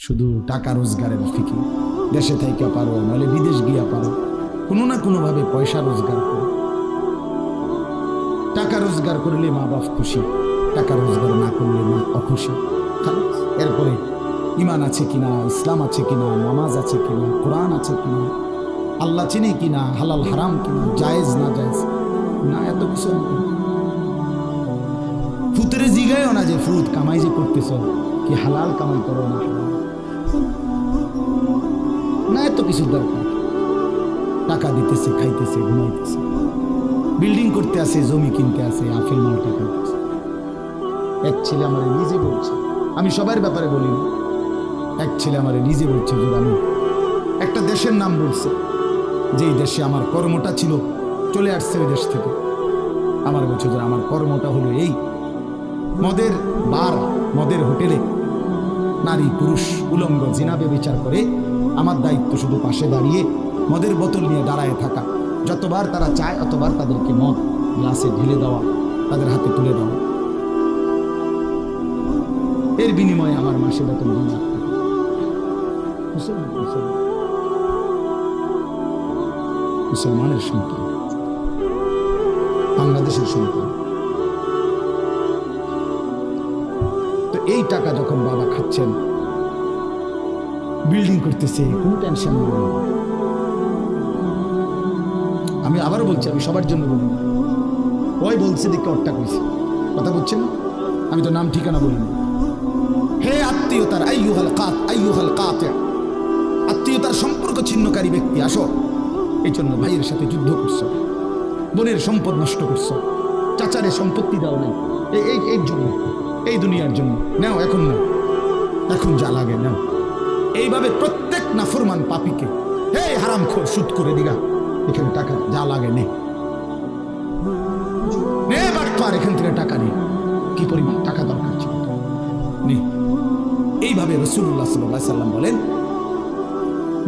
শুধু টাকা রোজগারের ফিকির। দেশে থাইকা পারো, নাহলে বিদেশ গিয়া পারো, কোনো না কোনোভাবে পয়সা রোজগার করো। টাকা রোজগার করলে মা বাপ খুশি, টাকা রোজগার না করলে মা অখুশি। এরপরে ইমান আছে কিনা, ইসলাম আছে কিনা, নামাজ আছে কিনা, কোরআন আছে কিনা, আল্লাহ চিনে কিনা, হালাল হারাম কিনা, জায়েজ না জায়েজ না, এত কিছু ফুতরে জিগায়ও না যে ফুত কামাই যে করতেছ কি হালাল কামাই করো না না, এত কিছু দরকার। টাকা দিতেছে, খাইতেছে, ঘুমাইতেছে, বিল্ডিং করতে আসে, জমি কিনতে আসে, আফেল মাল টাকা দিতেছে। এক ছেলে আমার নিজে বলছে, আমি সবার ব্যাপারে বলি, এক ছেলে আমার নিজে বলছে যে আমি একটা দেশের নাম বলছে, যেই দেশে আমার কর্মটা ছিল, চলে আসছে ওই দেশ থেকে। আমার বলছে যে আমার কর্মটা হলো এই মদের বার, মদের হোটেলে নারী পুরুষ উলঙ্গ জিনাবে বিচার করে আমার দায়িত্ব শুধু পাশে দাঁড়িয়ে মদের বোতল নিয়ে দাঁড়ায় থাকা। যতবার তারা চায় অতবার তাদেরকে মদ গ্লাসে ঢেলে দেওয়া, তাদের হাতে তুলে দেওয়া। এর বিনিময়ে আমার মাসে বেতন 2 লাখ টাকা। মুসলমানের সন্তান, বাংলাদেশের সন্তান। তো এই টাকা যখন বাবা খাচ্ছেন, বিল্ডিং করতেছে, কোনো টেনশন নেই। আমি আবারও বলছি, আমি সবার জন্য বলি, ওই বলছে দেখে অট্টা কইছি, কথা বলছেন, আমি তো নাম ঠিকানা বলিনি। হে আত্মীয়তার আইয়ুহাল কাতি', আত্মীয়তার সম্পর্ক ছিন্নকারী ব্যক্তি, আসো। এই জন্য ভাইয়ের সাথে যুদ্ধ করছো, বোনের সম্পদ নষ্ট করছো, চাচারে সম্পত্তি দাও নাই, এই জন্য, এই দুনিয়ার জন্য নাও, এখন না, এখন যা লাগে নাও। এইভাবে প্রত্যেক নাফরমান পাপীকে, হে হারামখোর সুদ করে দিগা, এখানে টাকা যা লাগে নে বাটপার, এখান থেকে টাকা নে, কি পরিমাণ টাকা দরকার ছিল নে। এইভাবে রাসূলুল্লাহ সাল্লাল্লাহু আলাইহি সাল্লাম বলেন,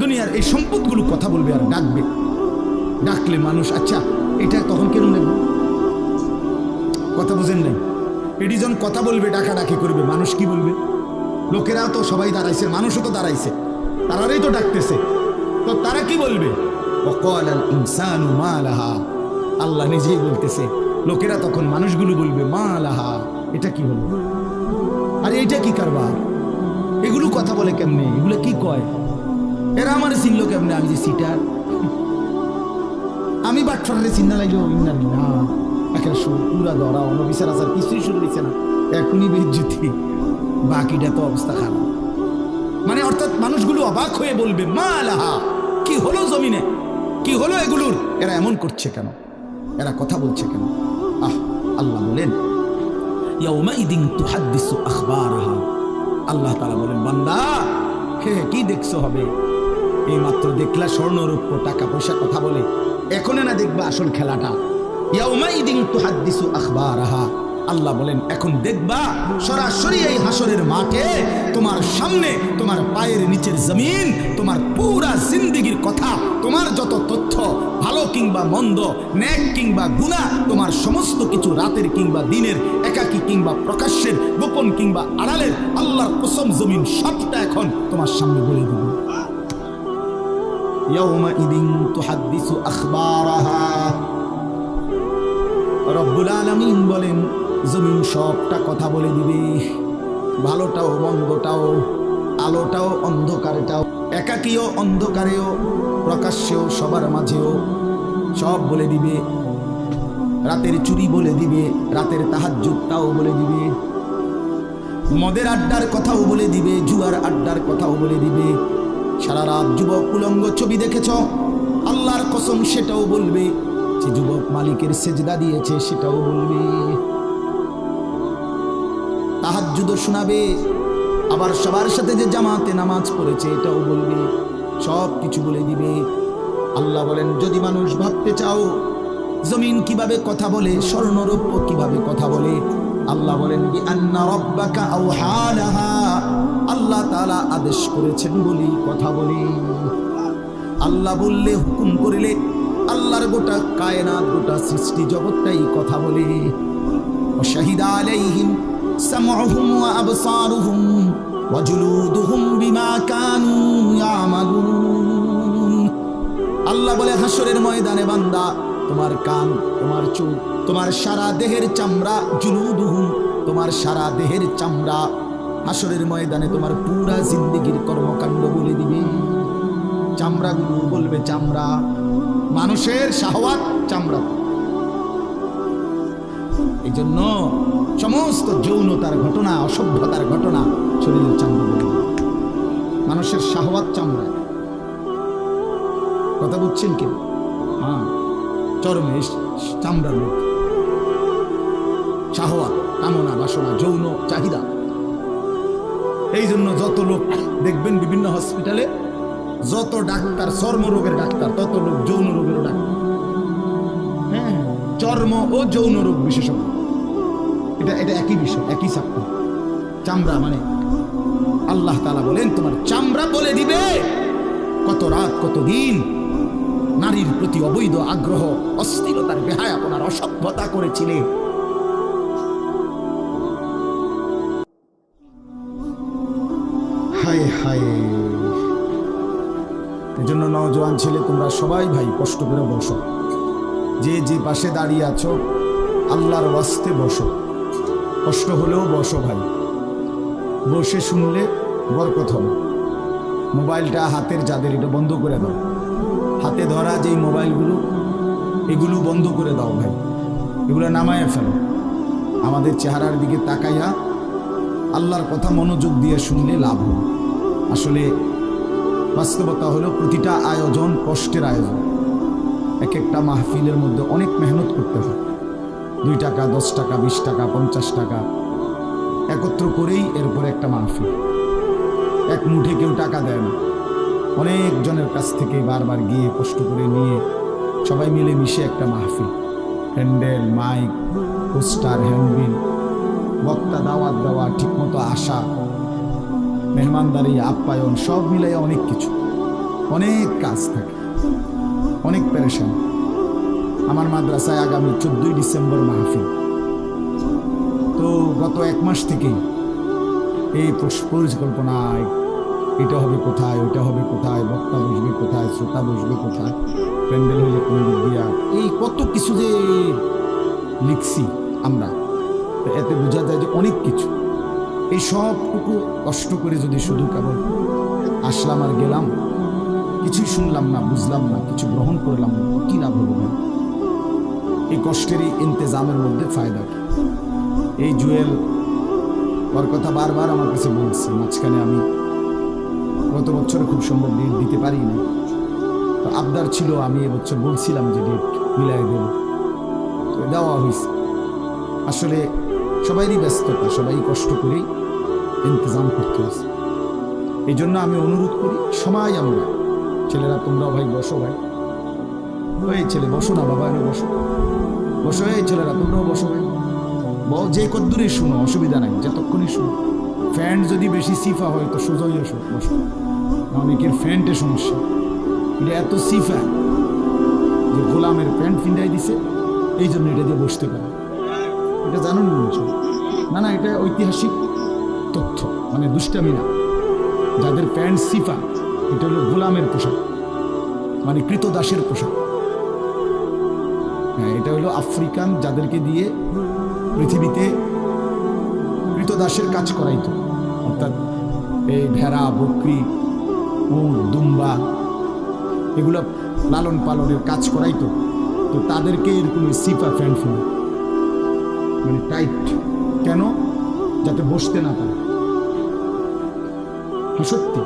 দুনিয়ার এই সম্পদগুলো কথা বলবে আর ডাকবে, ডাকলে মানুষ আচ্ছা এটা তখন কেন নেব, কথা বুঝেন নাই? এটি যখন কথা বলবে, ডাকাডাকি করবে, মানুষ কি বলবে? লোকেরা তো সবাই দাঁড়াইছে, মানুষও তো দাঁড়াইছে, তারাই তো ডাকতেছে, তো তারা কি বলবে? ওয়াকালাল ইনসানু মা লাহা, আল্লাহ নিজেই বলতেছে, লোকেরা তখন মানুষগুলো বলবে মা লাহা, এটা কি হলো, আরে এটা কি কারবার, এগুলো কথা বলে কেমনে, এগুলো কি কয়, এরা আমার চিনলো কেমনে, আমি যে সিটার, আমি বাটফারে চিন্তা লাগলো ইন্নার না, একেবারে পুরা ধরা অনবিচার আচার কিছুই শুরু হয়েছে না, এখনই বেজ্জতি, বাকিটা তো অবস্থা খারাপ। মানে অর্থাৎ মানুষগুলো অবাক হয়ে বলবে মা লাহা, কি হলো জমিনে, কি হলো এগুলোর, এরা এমন করছে কেন, এরা কথা বলছে কেন? আল্লাহ বলেন ইয়াউমাইদিন তুহাদ্দিসু আখবারাহা, আল্লাহ তাআলা বলেন বান্দা হে কি দেখছো হবে, এই মাত্র দেখলা স্বর্ণ রূপ্য টাকা পয়সা কথা বলে, এখন না দেখবা আসল খেলাটা। ইয়াউমাইদিন তুহাদ্দিসু আখবারাহা, আল্লাহ বলেন এখন দেখবা সরাসরি এই হাসরের মাঠে তোমার সামনে, তোমার পায়ের নিচের জমিন, তোমার পুরা জিন্দেগির কথা, তোমার যত তথ্য, ভালো কিংবা মন্দ, নেক কিংবা গুনাহ, তোমার সমস্ত কিছু, রাতের কিংবা দিনের, একাকী কিংবা প্রকাশ্যের, গোপন কিংবা আড়ালের, আল্লাহর কসম জমিন সবটা এখন তোমার সামনে বলে দেব। ইয়াউমাইদিন তুহাদ্দিসু আখবারাহা, রব্বুল আলামিন বলেন জমিন সবটা কথা বলে দিবে, ভালোটাও মন্দটাও, আলোটাও অন্ধকারটাও, একাকীও অন্ধকারেও, প্রকাশ্যেও সবার মাঝেও সব বলে দিবে। রাতের চুরি বলে দিবে, রাতের তাহাজ্জুদটাও বলে দিবে, মদের আড্ডার কথাও বলে দিবে, জুয়ার আড্ডার কথাও বলে দিবে। সারা রাত যুবক উলঙ্গ ছবি দেখেছ, আল্লাহর কসম সেটাও বলবে, যে যুবক মালিকের সেজদা দিয়েছে সেটাও বলবে, তাহাজ্জুদ শোনাবে, আবার সবার সাথে যে জামাতে নামাজ পড়েছে এটাও বলবে, সব কিছু বলে দিবে। আল্লাহ বলেন যদি মানুষ ভাবতে চাও জমিন কিভাবে কথা বলে, স্বর্ণরৌপ্য কিভাবে কথা বলে, আল্লাহ বলেন বি আন্না রাব্বাকা আওহা লাহা, আল্লাহ তাআলা আদেশ করেছেন বলি কথা বলি। আল্লাহ বললে, হুকুম করিলে, আল্লাহর গোটা কায়নাত, গোটা সৃষ্টি জগৎটাই কথা বলে। ওয়াশাহিদা আলাইহিম সামউহুম ওয়া আবসারুহুম ওয়া জুলুদুহুম বিমা আল্লাহ বলে হাসরের ময়দানে বান্দা তোমার কান, তোমার চোখ, তোমার সারা দেহের চামড়া, জুলুদুহুম, তোমার সারা দেহের চামড়া হাসরের ময়দানে তোমার পুরা জিন্দেগির কর্মকাণ্ড বলে দিবে। চামড়াগুলো বলবে চামড়া, মানুষের শাহওয়াত চামড়া। এই জন্য সমস্ত যৌনতার ঘটনা, অসভ্যতার ঘটনা শরীরের চামড়া বলে, মানুষের শাহওয়াত চামড়া। কথা বুঝছেন কি? হ্যাঁ, চরমে চামড়ার মধ্যে শাহওয়াত, কামনা, বাসনা, যৌন চাহিদা। এই জন্য যত লোক দেখবেন বিভিন্ন হসপিটালে, যত ডাক্তার চর্মরোগের ডাক্তার, তত লোক যৌন রোগেরও ডাক্তার। হ্যাঁ, চর্ম ও যৌন রোগ বিশেষজ্ঞ, এটা একই বিষয়, একই চাকরি। চামড়া মানে আল্লাহ তাআলা বলেন তোমার চামড়া বলে দিবে কত রাত কত দিন নারীর প্রতি অবৈধ আগ্রহ, অস্থিরতার বেহায়াপনার অসভ্যতা করেছিলে। হায় হায়। এজন্য নওজোয়ান ছেলে তোমরা সবাই ভাই কষ্ট করে বসো, যে যে পাশে দাঁড়িয়ে আছো আল্লাহর ওয়াস্তে বসো, কষ্ট হলেও বসো ভাই, বসে শুনলে বরকত হবে। মোবাইলটা হাতের যাদের, এটা বন্ধ করে দাও। হাতে ধরা যেই মোবাইলগুলো, এগুলো বন্ধ করে দাও ভাই, এগুলো নামায়া ফেলো। আমাদের চেহারার দিকে তাকাইয়া আল্লাহর কথা মনোযোগ দিয়ে শুনলে লাভ হবে। আসলে বাস্তবতা হলো প্রতিটা আয়োজন কষ্টের আয়োজন। এক একটা মাহফিলের মধ্যে অনেক মেহনত করতে হয়। 2 টাকা, 10 টাকা, 20 টাকা, 50 টাকা একত্র করেই এরপরে একটা মাহফিল। এক মুঠে কেউ টাকা দেয় না, অনেক জনের কাছ থেকে বারবার গিয়ে কষ্ট করে নিয়ে সবাই মিলে মিশে একটা মাহফিল। প্যান্ডেল, মাইক, পোস্টার, হ্যান্ডবিল, বক্তা, দাওয়াত দেওয়া, ঠিকমতো আসা, মেহমানদারি, আপ্যায়ন, সব মিলাইয়া অনেক কিছু, অনেক কাজ থাকে, অনেক পেরেশান। আমার মাদ্রাসায় আগামী 14ই ডিসেম্বর মাহফিল। তো গত 1 মাস থেকে এই পরিকল্পনায়, এটা হবে কোথায়, ওটা হবে কোথায়, বক্তা বসবে কোথায়, শ্রোতা বসবে কোথায়, প্যান্ডেল হইলে কোন দিক দিয়া, এই কত কিছু যে লিখছি আমরা। তো এতে বোঝা যায় যে অনেক কিছু। এই সবটুকু কষ্ট করে যদি শুধু কেবল আসলাম আর গেলাম, কিছুই শুনলাম না, বুঝলাম না, কিছু গ্রহণ করলাম না, কি লাভ হলো ভাই? এই কষ্টেরই ইন্তেজামের মধ্যে ফায়দা। এই জুয়েল ওর কথা বারবার আমার কাছে বলছি, মাঝখানে আমি গত বছরে খুব সম্ভব ডেট দিতে পারি না, তো আবদার ছিল, আমি এবছর বলছিলাম যে ডেট মিলাই দেব, তো দেওয়া হয়েছে। আসলে সবাইরই ব্যস্ততা, সবাই কষ্ট করেই ইন্তজাম করতে হয়েছে। এই জন্য আমি অনুরোধ করি সবাই, আমরা ছেলেরা তোমরাও ভাই বসো, ভাই ওই ছেলে বসো না বাবা, এনে বসো, বসো, এই ছেলেরা তোমরাও বসো ভাই, যে কদ্দুরই শুনো, অসুবিধা নাই, যতক্ষণই শুনো। ফ্যান্ট যদি বেশি সিফা হয় তো সোজাই এসো, বসো। অনেকের ফ্যান্টে সমস্যা, এটা এত সিফা যে গোলামের প্যান্ট ফিন্ডাই দিছে, এই জন্য এটা দিয়ে বসতে পারে। এটা জানুন না? না, এটা ঐতিহাসিক তথ্য, মানে দুষ্টামি না। যাদের প্যান্ট সিফা, এটা হলো গোলামের পোশাক, মানে কৃতদাসের পোশাক। হ্যাঁ, এটা হলো আফ্রিকান, যাদেরকে দিয়ে পৃথিবীতে কৃতদাসের কাজ করাইতো, অর্থাৎ এই ভেড়া, বকরি, উট, দুম্বা, এগুলো লালন পালনের কাজ করাইতো। তো তাদেরকে এরকম সিফা প্যান্ট ফিল, মানে টাইট, কেন? যাতে বসতে না পারে। হ্যাঁ সত্যি,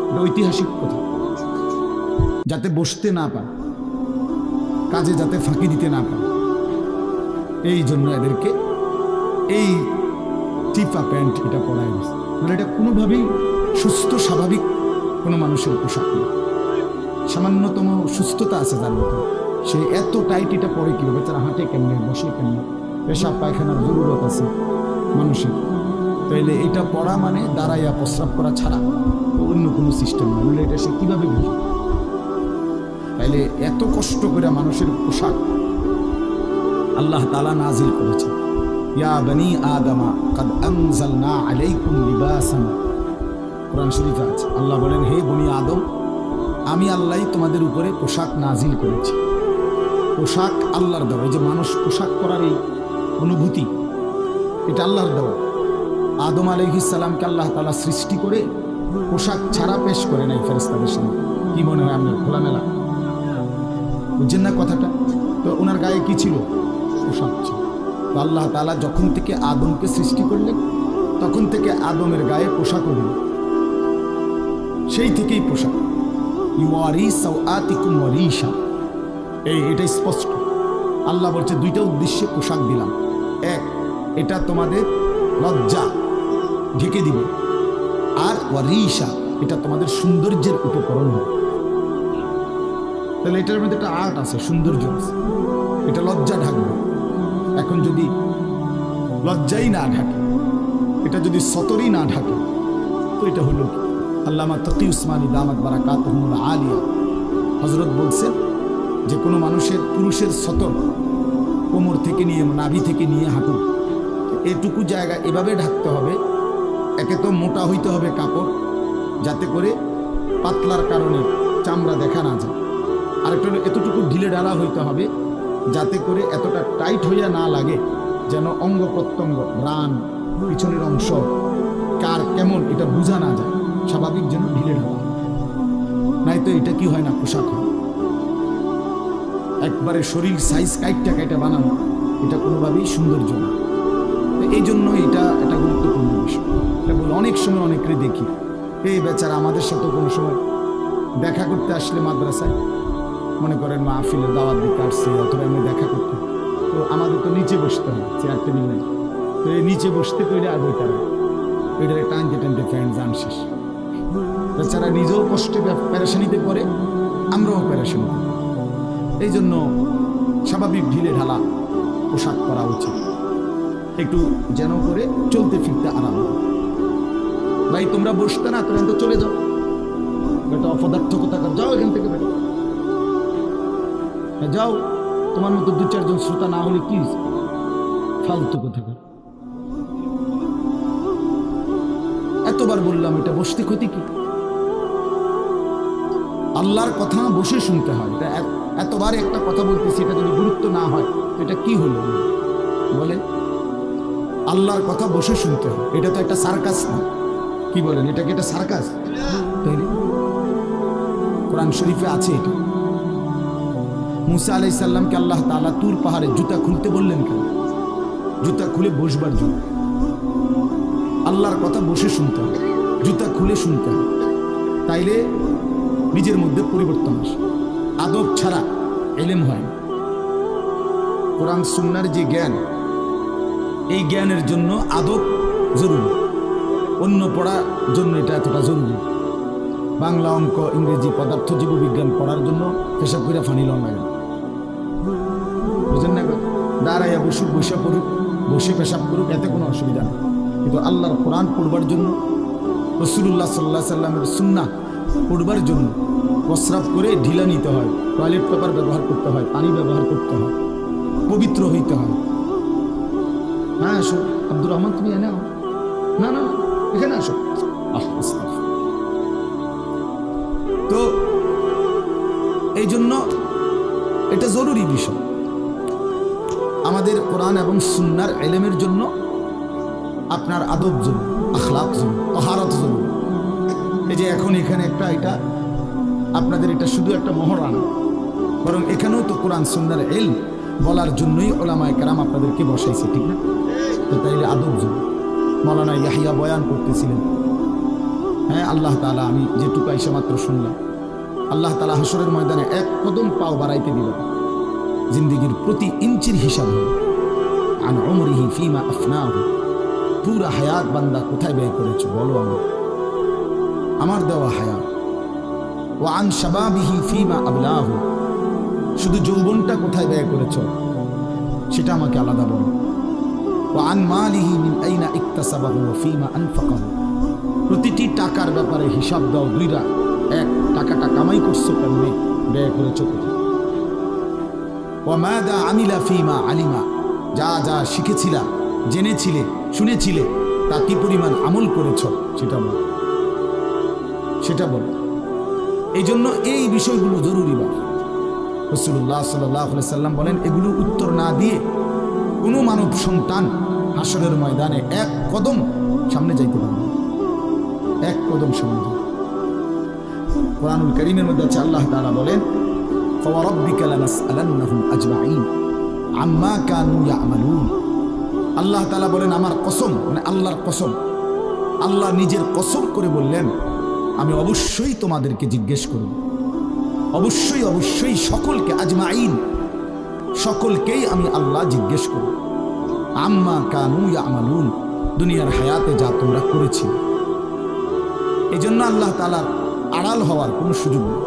এটা ঐতিহাসিক কথা, যাতে বসতে না পারে, কাজে যাতে ফাঁকি দিতে না পারে, এই জন্য এদেরকে এই চিপা প্যান্ট এটা পরাই গেছে। মানে এটা কোনোভাবেই সুস্থ স্বাভাবিক কোনো মানুষের পোশাক নেই। সামান্যতম সুস্থতা আছে যার মধ্যে, সে এত টাইট এটা পরে কিভাবে, তারা হাঁটে কেমনে, বসে কেমনে, পেশাব পায়খানার জরুরত আছে মানুষের। তাইলে এটা পড়া মানে দাঁড়াইয়া প্রস্রাব করা ছাড়া অন্য কোনো সিস্টেম না, বলে এটা সে কীভাবে বুঝবে? তাইলে এত কষ্ট করে মানুষের পোশাক আল্লাহ তাআলা নাজিল করেছে। ইয়া বনি আদমা কাদ আনজালনা আলাইকুম লিবাসান, কোরআন শরীফে আছে। আল্লাহ বলেন, হে বনি আদম, আমি আল্লাহ তোমাদের উপরে পোশাক নাজিল করেছি। পোশাক আল্লাহর দেওয়া। এই যে মানুষ পোশাক পরার এই অনুভূতি, এটা আল্লাহর দেওয়া। আদম আলাইহিস সালামকে আল্লাহ তাআলা সৃষ্টি করে পোশাক ছাড়া পেশ করে নাই ফেরেশতাদের সামনে। কি মনে হয় আপনার? খোলামেলা বুঝছেন না কথাটা? তো ওনার গায়ে কি ছিল? পোশাক ছিল। তো আল্লাহ তাআলা যখন থেকে আদমকে সৃষ্টি করলেন তখন থেকে আদমের গায়ে পোশাকও দিল। সেই থেকেই পোশাক। ইউয়ারি সাওআতিকুম ওয়ারিশা, এটা স্পষ্ট। আল্লাহ বলছে দুইটা উদ্দেশ্যে পোশাক দিলাম। এক, এটা তোমাদের লজ্জা ঢেকে দিবে, আর ওয়ারিশা, এটা তোমাদের সৌন্দর্যের উপকরণ হবে। তাহলে এটার মধ্যে একটা আর্ট আছে, সৌন্দর্য আছে। এটা লজ্জা ঢাকবে। এখন যদি লজ্জাই না ঢাকে, এটা যদি সতরই না ঢাকে, তো এটা হলো কি? আল্লামা তকি উসমানী দামাত বারাকাতুহুল আলিয়া হযরত বলছেন যে কোনো মানুষের, পুরুষের সতর কোমর থেকে নিয়ে, নাভি থেকে নিয়ে হাঁটু, এটুকু জায়গা এভাবে ঢাকতে হবে। একে তো মোটা হইতে হবে কাপড়, যাতে করে পাতলার কারণে চামড়া দেখা না যায়। আরেকটা হলো এতটুকু ঢিলে ঢালা হইতে হবে, যাতে করে এতটা টাইট হইয়া না লাগে, যেন অঙ্গ প্রত্যঙ্গ, রান, পিছনের অংশ কার কেমন এটা বোঝা না যায়। স্বাভাবিক যেন ঢিলে ঢালা, নাই তো এটা কি হয় না, পোশাক হয়। একবারে শরীর সাইজ কাইটা বানানো, এটা কোনোভাবেই সৌন্দর্য না। এই জন্য এটা গুরুত্বপূর্ণ বিষয়। এটা বলে অনেক সময় অনেকেরই দেখি, এই বেচারা আমাদের সাথে কোনো সময় দেখা করতে আসলে মাদ্রাসায়, মনে করেন মাহফিলের দাওয়াত দিতে আসছে অথবা এমনি দেখা করতে, তো আমাদের তো নিচে বসতে হয়, চেয়ার টেবিল নেই। তো এই নিচে বসতে কইলে আর ওই তারা ওইটারে টানতে ফ্যান যান শেষ। বেচারা নিজেও কষ্টে প্যারেশানিতে পড়ে, আমরাও প্যারেশানি। এই জন্য স্বাভাবিক ঢিলে ঢালা পোশাক পরা উচিত, একটু যেন করে চলতে ফিরতে আরাম। ভাই তোমরা বসতে না, তোমরা তো চলে যাও, এটা অপদার্থ কোথাকার, যাও এখান থেকে, যাও। তোমার মতো দু চারজন শ্রোতা না হলে কি ফালতু কোথাকার। এতবার বললাম, এটা বসতে ক্ষতি কি? আল্লাহর কথা বসে শুনতে হয়। এটা এতবার একটা কথা বলতেছি, এটা যদি গুরুত্ব না হয় এটা কি হলো বলেন? আল্লাহর কথা বসে শুনতে হয়। এটা তো একটা সার্কাস না, কি বলেন? এটা কি একটা সার্কাস? কোরআন শরীফে আছে এটা। মুসা আলাইহিস সালামকে আল্লাহ তাআলা তুর পাহাড়ে জুতা খুলতে বললেন কেন? জুতা খুলে বসবার জন্য। আল্লাহর কথা বসে শুনতে হয়, জুতা খুলে শুনতে হয়, তাইলে নিজের মধ্যে পরিবর্তন আসে। আদব ছাড়া ইলম হয় না। কোরআন সুন্নাহর যে জ্ঞান, এই জ্ঞানের জন্য আদব জরুরি। অন্য পড়ার জন্য এটা এতটা জরুরি। বাংলা, অঙ্ক, ইংরেজি, পদার্থ, জীববিজ্ঞান পড়ার জন্য পেশাব করে ফানি লন লাগে, বুঝেন না? দাঁড়াইয়া বসুক, বসে পড়ুক, বসে পেশাব করুক, এতে কোনো অসুবিধা নেই। কিন্তু আল্লাহর কোরআন পড়বার জন্য, রাসূলুল্লাহ সাল্লাল্লাহু আলাইহি সাল্লামের সুন্নাহ পড়বার জন্য প্রস্রাব করে ঢিলা নিতে হয়, টয়লেট পেপার ব্যবহার করতে হয়, পানি ব্যবহার করতে হয়, পবিত্র হইতে হয়। হ্যাঁ আসো আব্দুর রহমান, তুমি এনে আও। না না এখানে আসো। তো এই জন্য এটা জরুরি বিষয়। আমাদের কোরআন এবং সুন্নাহর ইলমের জন্য আপনার আদব জরুরি, আখলাক জরুরি, তাহারাত জরুরি। এই যে এখন এখানে একটা, এটা আপনাদের এটা শুধু একটা মহরানা, বরং এখানেও তো কোরআন সুন্নাহর ইলম বলার জন্যই উলামায়ে কেরাম আপনাদেরকে বসাইছে, ঠিক না? তো তাইলে আদব জরুরি। মাওলানা ইয়াহিয়া বয়ান করতেছিলেন, হ্যাঁ আল্লাহ তাআলা, আমি যেটুকু আইসা মাত্র শুনলাম, আল্লাহ তাআলা হাসরের ময়দানে এক কদম পাও বাড়াইতে দিবেন, জিন্দেগির প্রতি ইঞ্চির হিসাব হবে। আন উমরিহি ফিমা আফনাহু, পুরা হায়াত বান্দা কোথায় ব্যয় করেছো বলো আমার দেওয়া হায়াত। ওয়া আন শাবাবিহি ফিমা আবলাহু, শুধু যৌবনটা কোথায় ব্যয় করেছো সেটা আমাকে আলাদা বলো। ওয়া আন মালিহি মিন আইনা ইকতাসাবাহু ওয়া ফিমা আনফাকাহু, প্রতিটি টাকার ব্যাপারে হিসাব দাও। দুইটা, এক, টাকাটা কামাই করছো কেমনে, ব্যয় করেছো কোথায়। ওয়া মাদা আমিলা ফিমা আলিমা, যা যা শিখেছিলা, জেনেছিলে, শুনেছিলে, তা কি পরিমাণ আমল করেছো সেটা বল, সেটা বল। এই জন্য এই বিষয়গুলো জরুরি বা রাসূলুল্লাহ সাল্লাল্লাহু আলাইহি সাল্লাম বলেন, এগুলো উত্তর না দিয়ে কোনো মানব সন্তান হাসরের ময়দানে এক কদম সামনে যাইতে পারবে না, এক কদম সামনে। কোরআনুল কারীমের মধ্যে আছে আল্লাহ তাআলা বলেন, ফাওয়ারাব্বিকা লানাসআলান্নাহুম আজমাঈন আম্মা কানু ইয়ামালুন। আল্লাহ তাআলা বলেন, আমার কসম, মানে আল্লাহর কসম, আল্লাহ নিজের কসম করে বললেন, আমি অবশ্যই তোমাদেরকে জিজ্ঞেস করব, অবশ্যই অবশ্যই সকলকে, আজমাঈন সকলকেই আমি আল্লাহ জিজ্ঞেস করব, আম্মা কানু ইয়ামালুন, দুনিয়ার হায়াতে যা তোমরা করেছি। এই জন্য আল্লাহ তাআলার আড়াল হওয়ার কোনো সুযোগ নেই,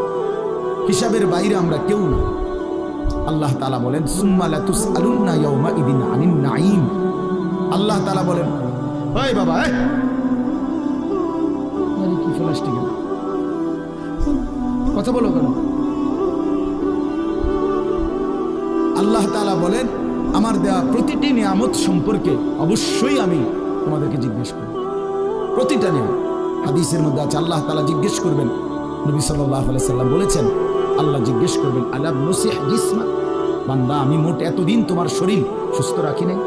হিসাবের বাইরে আমরা কেউ না। আল্লাহ তাআলা বলেন, সুম্মা লাতুসআলুন্না ইয়াওমাইদিন আনিন নাঈম। আল্লাহ তাআলা বলেন, ওই বাবা কি ফলাস্টিক কথা বলো কেন? আল্লাহ তাআলা বলেন, আমার দেওয়া প্রতিটি নিয়ামত সম্পর্কে অবশ্যই আমি তোমাদেরকে জিজ্ঞেস করব, প্রতিটা নিয়ামত। হাদিসের মধ্যে আছে আল্লাহ তাআলা জিজ্ঞেস করবেন, নবী সাল্লাল্লাহু আলাইহি সাল্লাম বলেছেন, আল্লাহ জিজ্ঞেস করবেন, আলাম নুসিহ জিসমা, বান্দা আমি মোট এতদিন তোমার শরীর সুস্থ রাখি নাই,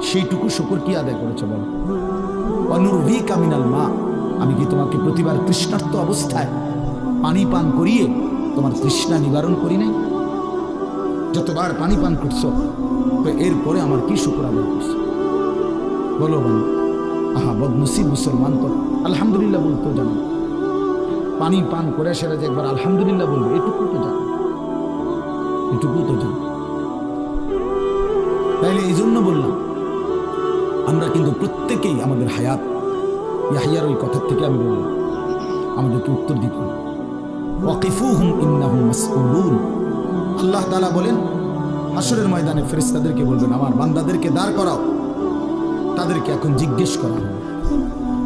সেইটুকু শুকর কি আদায় করেছো বলো? অনুরভিকা মিনাল মা, আমি কি তোমাকে প্রতিবার তৃষ্ণার্ত অবস্থায় পানি পান করিয়ে তোমার তৃষ্ণা নিবারণ করি নাই? যতবার পানি পান করছো, তো এরপরে আমার কি শুকর আদায় করছো বলো বান্দা? আহা বদনসিব মুসলমান তো আলহামদুলিল্লাহ বলতেও জানো, পানি পান করে সেটা যে একবার আলহামদুলিল্লাহ বলবে, এটুকু তো জানো, এটুকু তো জানো। তাইলে এই জন্য বললাম, আমরা কিন্তু প্রত্যেকেই আমাদের হায়াত, ইয়াহইয়ার ওই কথার থেকে আমি বললাম, আমাদেরকে উত্তর দিতে হবে। ওয়াকিফুহুম ইন্নাহুম মাসউলুন। আল্লাহ তাআলা বলেন, হাসরের ময়দানে ফেরেশতাদেরকে বলবেন, আমার বান্দাদেরকে দাঁড় করাও, তাদেরকে এখন জিজ্ঞেস করা হবে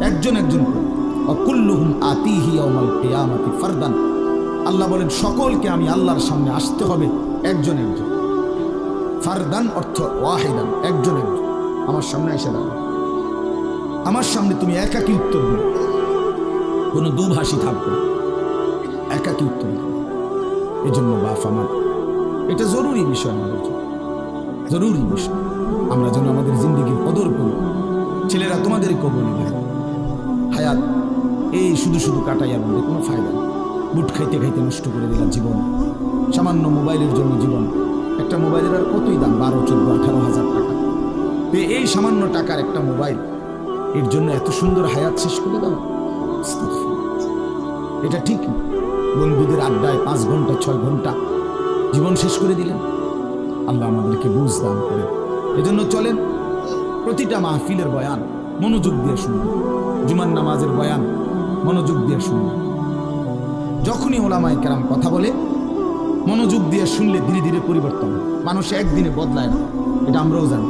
একজন একজন করে। ওয়াকুল্লুহুম আতিহি ইয়াউমাল কিয়ামাতি ফারদান। আল্লাহ বলেন, সকলকে আমি আল্লাহর সামনে আসতে হবে একজন একজন। ফারদান অর্থ ওয়াহিদান, একজন একজন আমার সামনে এসে দাঁড়াও, আমার সামনে তুমি একাকী উত্তর দিবে, কোনো দুভাষী থাকবে না, একাকী উত্তর দিবে। এই জন্য বাপ আমার, এটা জরুরি বিষয়, আমাদের জন্য জরুরি বিষয়। আমরা যেন আমাদের জিন্দেগির কদর করি। ছেলেরা তোমাদেরকেও বলি, ভাই হায়াত এই শুধু শুধু কাটাইয়া বলতে কোনো ফায়দা নেই। বুট খাইতে খাইতে নষ্ট করে দিলাম জীবন, সামান্য মোবাইলের জন্য জীবন। একটা মোবাইলের আর কতই দাম, 12, 14, 18,000 টাকা। তো এই সামান্য টাকার একটা মোবাইল, এর জন্য এত সুন্দর হায়াত শেষ করে দাও, এটা ঠিক না। বন্ধুদের আড্ডায় 5 ঘন্টা 6 ঘন্টা জীবন শেষ করে দিলেন। আল্লাহ আমাদেরকে বুঝ দান করে। এজন্য চলেন, প্রতিটা মাহফিলের বয়ান মনোযোগ দিয়ে শুনবেন, জুমার নামাজের বয়ান মনোযোগ দিয়ে শুনবেন। যখনই ওলামায়ে কেরাম কথা বলে মনোযোগ দিয়ে শুনলে ধীরে ধীরে পরিবর্তন হয়। মানুষ একদিনে বদলায় না, এটা আমরাও জানি।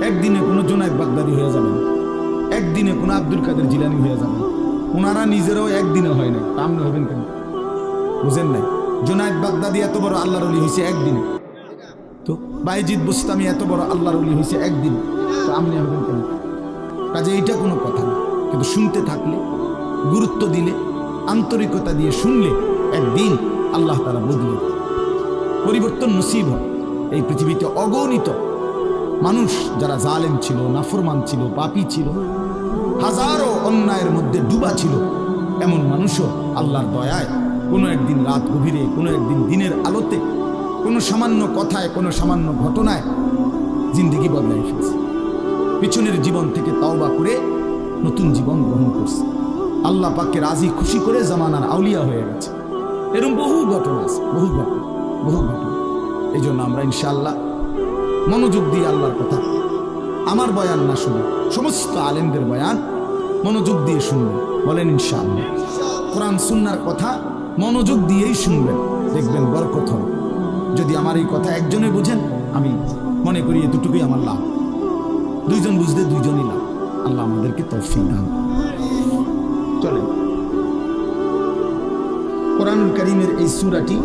একদিনে কোনো জুনায়েদ বাগদাদি হয়ে যাবে না, একদিনে কোনো আব্দুল কাদের জিলানী হয়ে যাবে না। ওনারা নিজেরাও একদিনে হয় না, তা আপনি হবেন কেন? বুঝেন নাই? জুনায়েদ বাগদাদি এত বড় আল্লাহর ওলি হয়েছে একদিনে, তো বাইজিদ বুস্তামি এত বড় আল্লাহর ওলি হয়েছে একদিনে, তো আপনি হবেন কেন? কাজে এইটা কোনো কথা না। কিন্তু শুনতে থাকলে, গুরুত্ব দিলে, আন্তরিকতা দিয়ে শুনলে একদিন আল্লাহ তাআলা বদলে পরিবর্তন নসিব হয়। এই পৃথিবীতে অগণিত মানুষ যারা জালেম ছিল, নাফরমান ছিল, পাপী ছিল, হাজারো অন্যায়ের মধ্যে ডুবা ছিল, এমন মানুষও আল্লাহর দয়ায় কোনো একদিন রাত গভীরে, কোনো একদিন দিনের আলোতে, কোনো সামান্য কথায়, কোনো সামান্য ঘটনায় জিন্দেগি বদলাই ফেলছে। পিছনের জীবন থেকে তাওবা করে নতুন জীবন গ্রহণ করছে। আল্লাহ পাককে রাজি খুশি করে জামানার আউলিয়া হয়ে গেছে। এরকম বহু ঘটনা আছে, বহু ঘটনা, বহু ঘটনা। এই জন্য আমরা ইনশাআল্লাহ মনোযোগ দিয়ে আল্লাহর কথা, আমার বয়ান না শুনে সমস্ত আলেমদের বয়ান মনোযোগ দিয়ে শুনবেন। বলেন ইনশাআল্লাহ। কোরআন সুন্নাহর কথা মনোযোগ দিয়েই শুনবেন, দেখবেন বরকত হবে। যদি আমার এই কথা একজনে বুঝেন, আমি মনে করি এতটুকুই আমার লাভ। 2 জন বুঝতে 2 জনই লাভ। আল্লাহ আমাদেরকে তৌফিক দান। চলেন, কোরআনুল কারীমের এই সূরাটি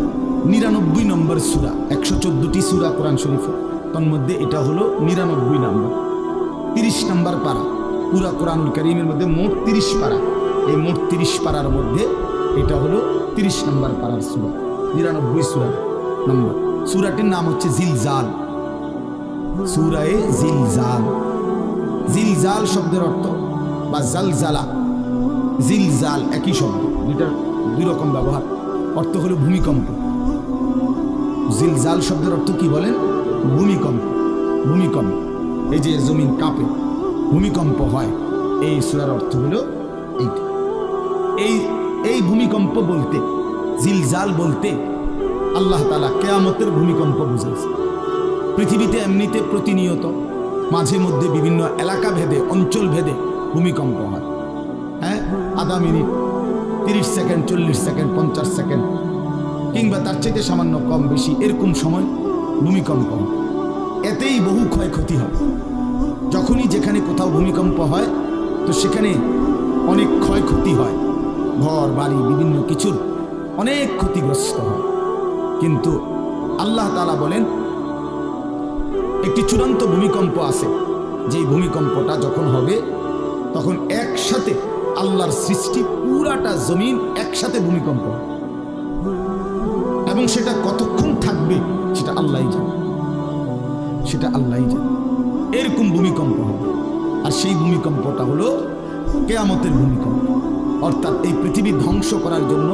99 নম্বর সূরা। 114টি সূরা কোরআন শরীফে, তন্মধ্যে এটা হলো 99 নম্বর। 30 নম্বর পারা। পুরা কোরআনুল কারীমের মধ্যে মোট 30 পারা। এই মোট 30 পারার মধ্যে এটা হলো 30 নম্বর পারার সূরা, 99 সূরা নম্বর। সূরাটির নাম হচ্ছে জিলজাল, সূরায়ে জিলজাল। জিলজাল শব্দের অর্থ বা জালজালা, জিলজাল একই শব্দ, দুইটার দুই রকম ব্যবহার। অর্থ হলো ভূমিকম্প। জিলজাল শব্দের অর্থ কি বলেন? ভূমিকম্প। ভূমিকম্প, এই যে জমিন কাঁপে, ভূমিকম্প হয়, এই সূরার অর্থ হলো এইটা। এই ভূমিকম্প বলতে, জিলজাল বলতে আল্লাহ তাআলা কিয়ামতের ভূমিকম্প বুঝাইছে। পৃথিবীতে এমনিতে প্রতিনিয়ত মাঝে মধ্যে বিভিন্ন এলাকা ভেদে, অঞ্চল ভেদে ভূমিকম্প হয়। হ্যাঁ, আধা মিনিট, 30 সেকেন্ড, 40 সেকেন্ড, 50 সেকেন্ড কিংবা তার চেয়ে সামান্য কম বেশি এরকম সময় ভূমিকম্প হয়। এতেই বহু ক্ষয়ক্ষতি হয়। যখনই যেখানে কোথাও ভূমিকম্প হয় তো সেখানে অনেক ক্ষয়ক্ষতি হয়, ঘর বাড়ি বিভিন্ন কিছুর অনেক ক্ষতিগ্রস্ত হয়। কিন্তু আল্লাহ তাআলা বলেন একটি চূড়ান্ত ভূমিকম্প আছে, যেই ভূমিকম্পটা যখন হবে তখন একসাথে আল্লাহর সৃষ্টি পুরাটা জমিন একসাথে ভূমিকম্প, এবং সেটা কতক্ষণ থাকবে সেটা আল্লাহই জানে, সেটা আল্লাহই জানে। এরকম ভূমিকম্প হবে, আর সেই ভূমিকম্পটা হলো কিয়ামতের ভূমিকম্প। অর্থাৎ এই পৃথিবী ধ্বংস করার জন্য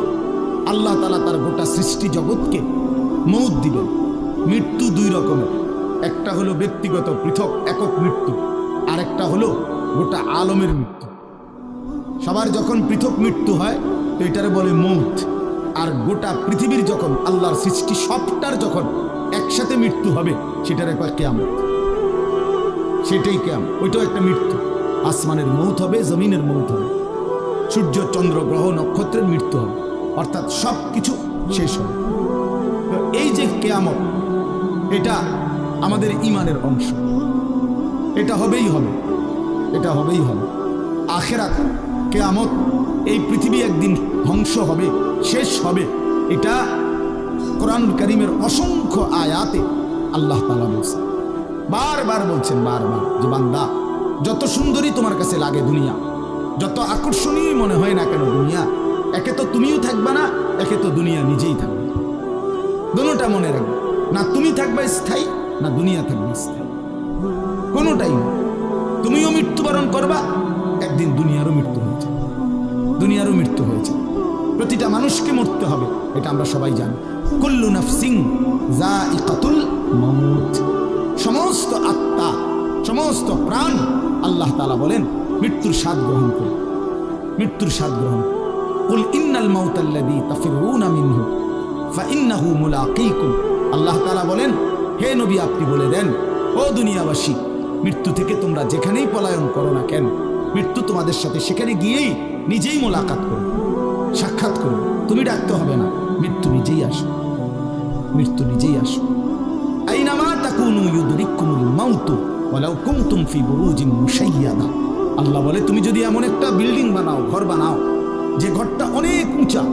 আল্লাহ তাআলা তার গোটা সৃষ্টি জগৎকে মউত দিবেন। মৃত্যু দুই রকমের, একটা হলো ব্যক্তিগত পৃথক একক মৃত্যু, আর একটা হলো গোটা আলমের মৃত্যু। সবার যখন পৃথক মৃত্যু হয় তো এটারে বলে মউত, আর গোটা পৃথিবীর যখন আল্লাহর সৃষ্টি সবটার যখন একসাথে মৃত্যু হবে সেটারে কয় কিয়ামত। সেটাই কিয়ামত, ওইটাও একটা মৃত্যু। আসমানের মউত হবে, জমিনের মউত হবে, সূর্য চন্দ্র গ্রহ নক্ষত্রের মৃত্যু হবে, অর্থাৎ সব কিছু শেষ হবে। তো এই যে কিয়ামত, এটা আমাদের ঈমানের অংশ, এটা হবেই হবে, এটা হবেই হবে। আখিরাত, কিয়ামত, এই পৃথিবী একদিন ধ্বংস হবে, শেষ হবে, এটা কোরআনুল কারীমের অসংখ্য আয়াতে আল্লাহ তাআলা বলছেন, বারবার বলছেন, বারবার, যে বান্দা যত সুন্দরী তোমার কাছে লাগে দুনিয়া, যত আকর্ষণীয় মনে হয় না কেন দুনিয়া, একে তো তুমিও থাকবে না, একে তো দুনিয়া নিজেই থাকবে। দুটোটা মনে রাখবে, না তুমি থাকবে স্থায়ী, না দুনিয়া থাকবে স্থায়ী, কোনোটাই না। তুমিও মৃত্যুবরণ করবা, একদিন দুনিয়ারও মৃত্যু হয়েছে, দুনিয়ারও মৃত্যু হয়েছে। প্রতিটা মানুষকে মরতে হবে, এটা আমরা সবাই জানি। কুল্লু নাফসিন যায়িকাতুল মাউত, সমস্ত আত্মা, সমস্ত প্রাণ, আল্লাহ তাআলা বলেন মৃত্যুর স্বাদ গ্রহণ করুন, মৃত্যুর স্বাদ গ্রহণ। কুল ইন্নাল মাউতাল্লাযী তাফিরুনা মিনহু ফাইন্নাহু মুলাকীকুম, আল্লাহ তাআলা বলেন হে নবী আপনি বলে দেন, ও দুনিয়াবাসী, মৃত্যু থেকে তোমরা যেখানেই পলায়ন করো না কেন, মৃত্যু তোমাদের সাথে সেখানে গিয়েই নিজেই মোলাকাত করবে, সাক্ষাৎ করবে। তুমি ডাকতে হবে না, মৃত্যু নিজেই আসো, মৃত্যু নিজেই আসো। আইনামা তাকুনু ইউদরিকুমুল মাউতু ওয়ালাউ কুনতুম ফি বুরুজিন মুশাইয়াদা, আল্লাহ বলে তুমি যদি এমন একটা বিল্ডিং বানাও, ঘর বানাও, যে ঘরটা অনেক উঁচা,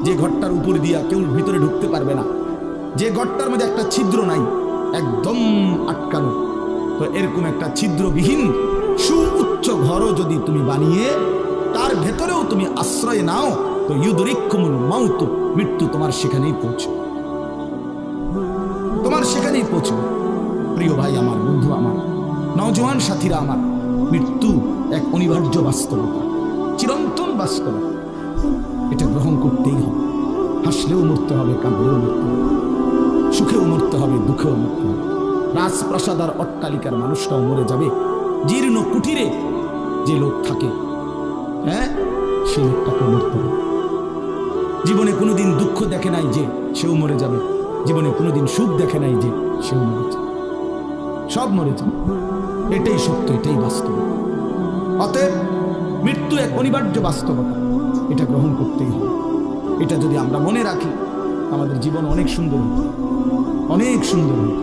যে ঘরটার উপর দিয়া কেউ ভিতরে ঢুকতে পারবে না, যে ঘরটার মধ্যে একটা ছিদ্র নাই, একদম আটকানো, তো এরকম একটা ছিদ্রবিহীন সুউচ্চ ঘরও যদি তুমি বানিয়ে তার ভেতরেও তুমি আশ্রয় নাও, তো ইউদরিকুমুল মাউত, মৃত্যু তোমার সেখানেই পৌঁছবে, তোমার সেখানেই পৌঁছবে। প্রিয় ভাই আমার, বন্ধু আমার, নওজোয়ান সাথীরা আমার, মৃত্যু এক অনিবার্য বাস্তবতা, চিরন্তন বাস্তবতা, এটা গ্রহণ করতেই হবে। হাসলেও মরতে হবে, কাঁদলেও মরতে হবে, সুখেও মরতে হবে, দুঃখেও মরতে হবে। রাজপ্রাসাদ আর অট্টালিকার মানুষটাও মরে যাবে, জীর্ণ কুটিরে যে লোক থাকে, হ্যাঁ, সেই লোকটাকে মরতে হবে। জীবনে কোনোদিন দুঃখ দেখে নাই যে সেও মরে যাবে, জীবনে কোনোদিন সুখ দেখে নাই যে সেও মরে যাবে, সব মরে যাবে। এটাই সত্য, এটাই বাস্তব। অতএব মৃত্যু এক অনিবার্য বাস্তবতা, এটা গ্রহণ করতেই হবে। এটা যদি আমরা মনে রাখি, আমাদের জীবন অনেক সুন্দর হতো, অনেক সুন্দর হতো।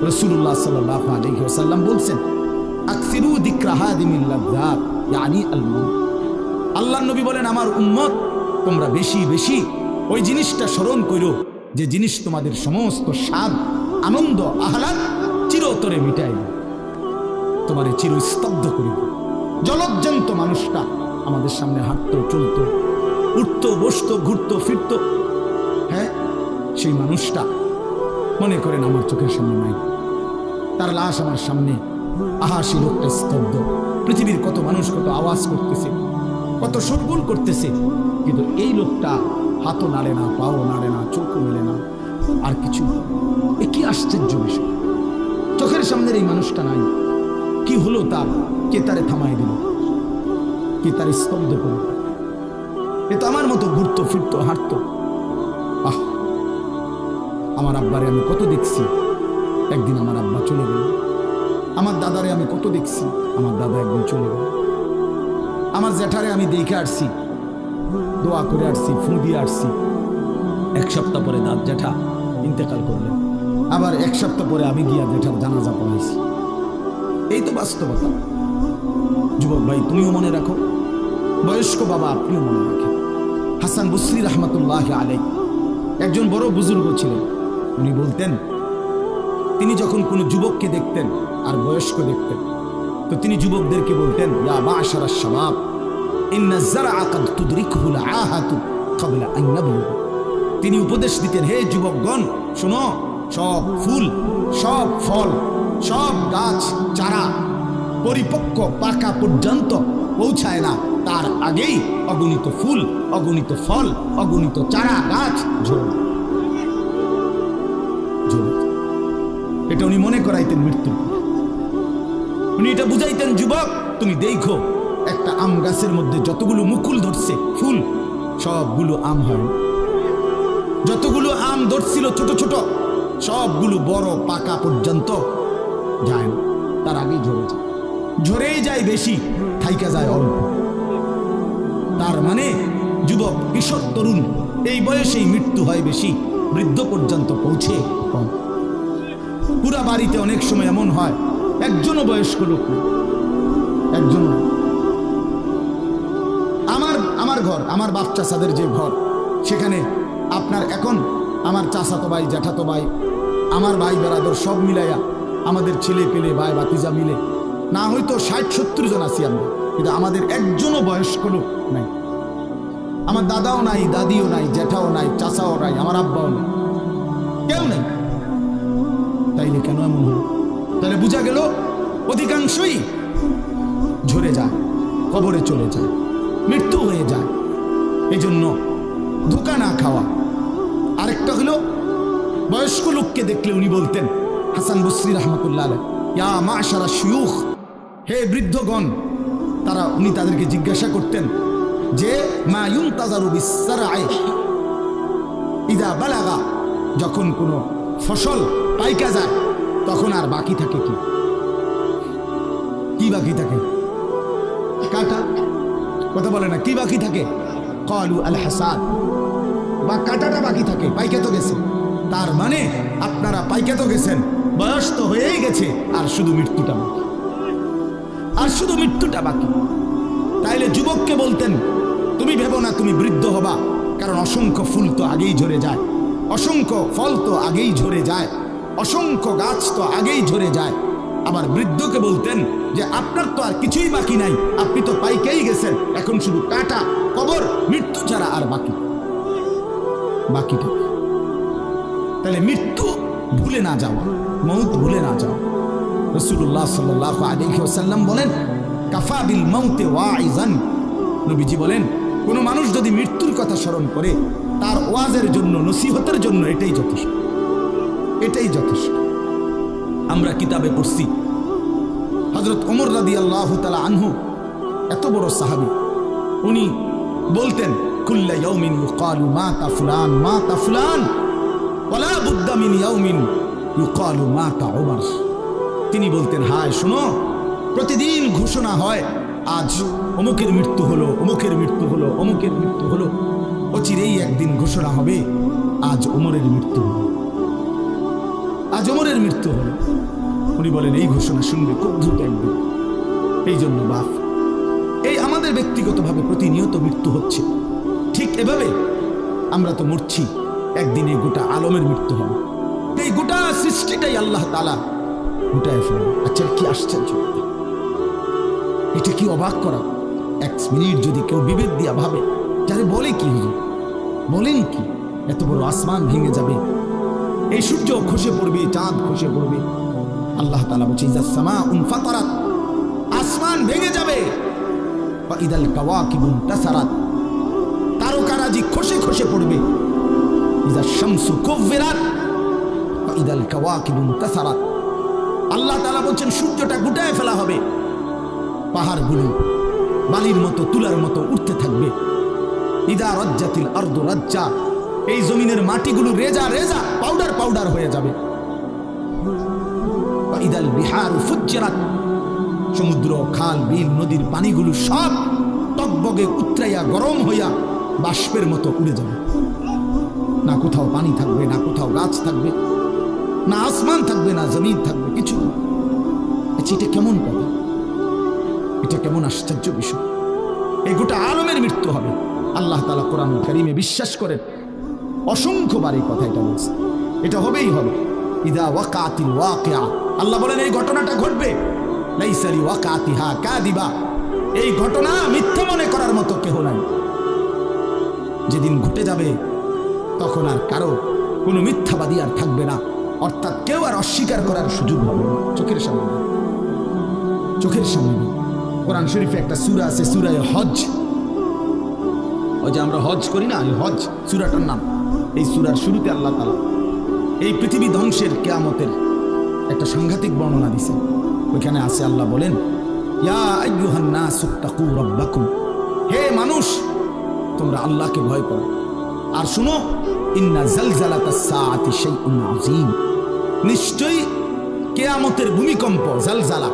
রাসূলুল্লাহ সাল্লাল্লাহু আলাইহি ওয়াসাল্লাম বলছেন, আকসিরু যিকরা হাদিমিল লাযযাত ইয়ানি আল মাউত, আল্লাহর নবী বলেন আমার উম্মত তোমরা বেশি বেশি ওই জিনিসটা স্মরণ করো যে জিনিস তোমাদের সমস্ত স্বাদ, আনন্দ, আহ্লাদ চিরতরে মিটাই দেবে, তোমারে চিরস্তব্ধ করিবে। জলজ্জান্ত মানুষটা আমাদের সামনে হাঁটতো, চলতো, উঠতো বসতো ঘুরতো ফিরতো, হ্যাঁ সেই মানুষটা মনে করেন আমার চোখের সামনে নাই, তার লাশ আমার সামনে। আহা সেই লোকটা স্তব্ধ। পৃথিবীর কত মানুষ কত আওয়াজ করতেছে, কত শোরগোল করতেছে, কিন্তু এই লোকটা হাতও নাড়ে না, পাও নাড়ে না, চোখও মেলে না, আর কিছু। এ কি আশ্চর্য বিষয়! চোখের সামনের এই মানুষটা নাই, কি হলো তার? কে তারে থামাই দিল? কে তারে স্তব্ধ করল? এ তো আমার মতো ঘুরতো ফিরতো হাঁটতো। আহ, আমার আব্বারে আমি কত দেখছি, একদিন আমার আব্বা চলে গেল। আমার দাদারে আমি কত দেখছি, আমার দাদা একদিন চলে গেল। আমার জ্যাঠারে আমি দেখে আসছি, দোয়া করে আসছি, ফু দিয়ে আসছি। এক সপ্তাহ পরে দাদ জ্যাঠা ইন্তেকাল করলেন। আবার এক সপ্তাহ পরে আমি গিয়া জ্যাঠার জানাজা পড়াইছি। এই তো বাস্তবতা। যুবক ভাই, তুমিও মনে রাখো, বয়স্ক বাবা আপনিও মনে রাখেন। হাসান বসরি রহমতুল্লাহ আলাইহি একজন বড় বুজুর্গ ছিলেন। উনি বলতেন, তিনি যখন কোনো যুবককে দেখতেন আর বয়স্ক দেখতেন, তো তিনি যুবকদেরকে বলতেন, ইয়া মা'শারা শাবাব ইন্না যারআ কাদ তুদরিকুহুল আহাতু ক্বাবলা আন ইয়াবলুগ। তিনি উপদেশ দিতেন, হে যুবকগণ শোনো, সব ফুল, সব ফল, সব গাছ চারা পরিপক্ক পাকা পর্যন্ত পৌঁছায় না, তার আগেই অগণিত ফুল, অগণিত ফল, অগণিত চারা গাছ ঝরে। এটা উনি মনে করাইতেন মৃত্যু। উনি এটা বুঝাইতেন, যুবক তুমি দেখো, একটা আম গাছের মধ্যে যতগুলো মুকুল ধরছে ফুল, সবগুলো আম হয়। যতগুলো আম ধরছিল ছোট ছোট, সবগুলো বড় পাকা পর্যন্ত যায় না, তার আগেই ঝরে যায়। ঝরেই যায় বেশি, থাইকা যায় অল্প। তার মানে যুবক, কিশোর, তরুণ এই বয়সেই মৃত্যু হয় বেশি, বৃদ্ধ পর্যন্ত পৌঁছে কম। পুরা বাড়িতে অনেক সময় এমন হয় একজনও বয়স্ক লোক নেই, একজন। আমার ঘর, আমার বাপ চাচাদের যে ঘর, সেখানে আপনার এখন আমার চাচাতো ভাই, জ্যাঠাতো ভাই, আমার ভাই বেড়াদর সব মিলাইয়া আমাদের ছেলে পেলে ভাই বাতিজা মিলে না হয়তো 60-70 জন আছি আমরা, কিন্তু আমাদের একজনও বয়স্ক লোক নাই। আমার দাদাও নাই, দাদিও নাই, জ্যাঠাও নাই, চাচাও নাই, আমার আব্বাও নাই, কেউ নেই। তাইলে কেন এমন হলো? তাহলে বোঝা গেল অধিকাংশই ঝরে যায়, কবরে চলে যায়, মৃত্যু হয়ে যায়। এই জন্য ধোঁকা না খাওয়া। আরেকটা হলো, বয়স্ক লোককে দেখলে উনি বলতেন, হাসান বসরি রহমতুল্লাহ আলাইহি, ইয়া মা'শারা শুয়ুখ, হে বৃদ্ধগণ। উনি তাদেরকে জিজ্ঞাসা করতেন যে, মা ইউনতাযারু বিস-সারঈ ইযা বালাগা, যখন কোনো ফসল পাইকা যায় তখন আর বাকি থাকে কি? কি বাকি থাকে? কাটা। কথা বলে না, কি বাকি থাকে? ক্বালু আল হাসাদ, বা কাটাটা বাকি থাকে, পাইকা তো গেছে। তার মানে আপনারা পাইকা তো গেছেন, বয়স তো হয়েই গেছে, আর শুধু মৃত্যুটা বাকি, আর শুধু মৃত্যুটা বাকি। তাইলে যুবককে বলতেন, তুমি ভেবো না তুমি বৃদ্ধ হবা, কারণ অসংখ্য ফুল তো আগেই ঝরে যায়, অসংখ্য ফল তো আগেই ঝরে যায়, অসংখ্য গাছ তো আগেই ঝরে যায়। আবার বৃদ্ধকে বলতেন যে আপনার তো আর কিছুই বাকি নাই, আপনি তো পাইকেই গেছেন, এখন শুধু কাটা, কবর, মৃত্যু ছাড়া আর বাকিটা। তাহলে মৃত্যু ভুলে না যাওয়া, মউত ভুলে না যাওয়া। রাসূলুল্লাহ সাল্লাল্লাহু আলাইহি ওয়াসাল্লাম বলেন, কাফা বিল মাউতি ওয়াইজান। নবীজি বলেন, কোন মানুষ যদি মৃত্যুর কথা স্মরণ করে, তার ওয়াজের জন্য, নসিহতের জন্য এটাই যথেষ্ট, এটাই যথেষ্ট। আমরা কিতাবে পড়ছি, হযরত ওমর রাদিয়াল্লাহু তাআলা আনহু, এত বড় সাহাবী, উনি বলতেন, কুল্লা ইয়াউমিন ইউকালু মাতা ফুলান, মাতা ফুলান, ওয়ালা বুদ্দা মিন ইয়াউমিন ইউকালু মাতা ওমর। তিনি বলতেন, হায় শোনো, প্রতিদিন ঘোষণা হয় আজ অমুকের মৃত্যু হলো, অমুকের মৃত্যু হলো, অমুকের মৃত্যু হলো। অচিরেই একদিন ঘোষণা হবে, আজ ওমরের মৃত্যু হলো, আজ ওমরের মৃত্যু হলো। উনি বলেন, এই ঘোষণা শুনবে খুব দ্রুত একদিন। এই জন্য বাপ, এই আমাদের ব্যক্তিগতভাবে প্রতিনিয়ত মৃত্যু হচ্ছে, ঠিক এভাবে আমরা তো মরছি, একদিন এই গোটা আলমের মৃত্যু হবে। এই গোটা সৃষ্টিটাই আল্লাহ তাআলা গোটায় ফেলবে। আচ্ছা, কি আশ্চর্য, এটা কি অবাক করা! এক মিনিট যদি কেউ বিবেক দিয়া ভাবে, যারে বলে কি বলেন কি, এত বড় আসমান ভেঙে যাবে, এই সূর্য খসে পড়বে, চাঁদ খসে পড়বে। আল্লাহ তাআলা বলছে ইযা সামাউন ফাতারাত, আসমান ভেঙে যাবে। ওয়া ইদাল কাওয়াকিবু ইনতাসারাত, তারকারাজি খসে খসে পড়বে। ইযা শামসু কুব্বিরাত ওয়া ইদাল কাওয়াকিবু ইনতাসারাত, আল্লাহ তাআলা বলছেন সূর্যটা গুটায় ফেলা হবে, পাহাড়গুলো বালির মতো তুলার মতো উঠতে থাকবে। ইদা রাজ্জাতিল আরদু রাজ্জা, এই জমিনের মাটিগুলো রেজা রেজা পাউডার পাউডার হয়ে যাবে। ইদাল বিহারু ফুজ্জিরাত, সমুদ্র খাল বিল নদীর পানিগুলো সব টকবগে উতরাইয়া গরম হইয়া বাষ্পের মতো উড়ে যাবে। না কোথাও পানি থাকবে, না কোথাও গাছ থাকবে, না আসমান থাকবে, না জমিন থাকবে, কিছু না। আচ্ছা, এটা কেমন কথা? এটা কেমন আশ্চর্য বিষয়! এই গোটা আলমের মৃত্যু হবে। আল্লাহ তাআলা কোরআন কারীমে বিশ্বাস করেন, অসংখ্যবার এই কথা এটা বলছে, এটা হবেই হবে। ইদা ওয়াকাতিল ওয়াকিয়া, আল্লাহ বলেন এই ঘটনাটা ঘটবে। লাইসা লিওয়াকাতিহা কাযিবা, এই ঘটনা মিথ্যা মনে করার মতো কেহ নাই। যেদিন ঘটে যাবে তখন আর কারো কোনো মিথ্যাবাদী আর থাকবে না, অর্থাৎ কেউ আর অস্বীকার করার সুযোগ হবে না। চোখের সামনে, চোখের সামনে কোরআন শরীফে একটা সূরা আছে, সূরা হজ। ওই যে আমরা হজ করি না, এই হজ সূরাটার নাম। এই সূরার শুরুতে আল্লাহ তাআলা এই পৃথিবী ধ্বংসের কিয়ামতের একটা সাংঘাতিক বর্ণনা দিয়েছেন। ওইখানে আছে আল্লাহ বলেন, ইয়া আইয়ুহান নাসুত্তাকু রাব্বাকুম, হে মানুষ তোমরা আল্লাহকে ভয় করো। আর শুনো, ইন্না জালজালাতাস সাআতি শাইউন আযীম, নিশ্চয়ই কিয়ামতের ভূমিকম্প, জালজালা,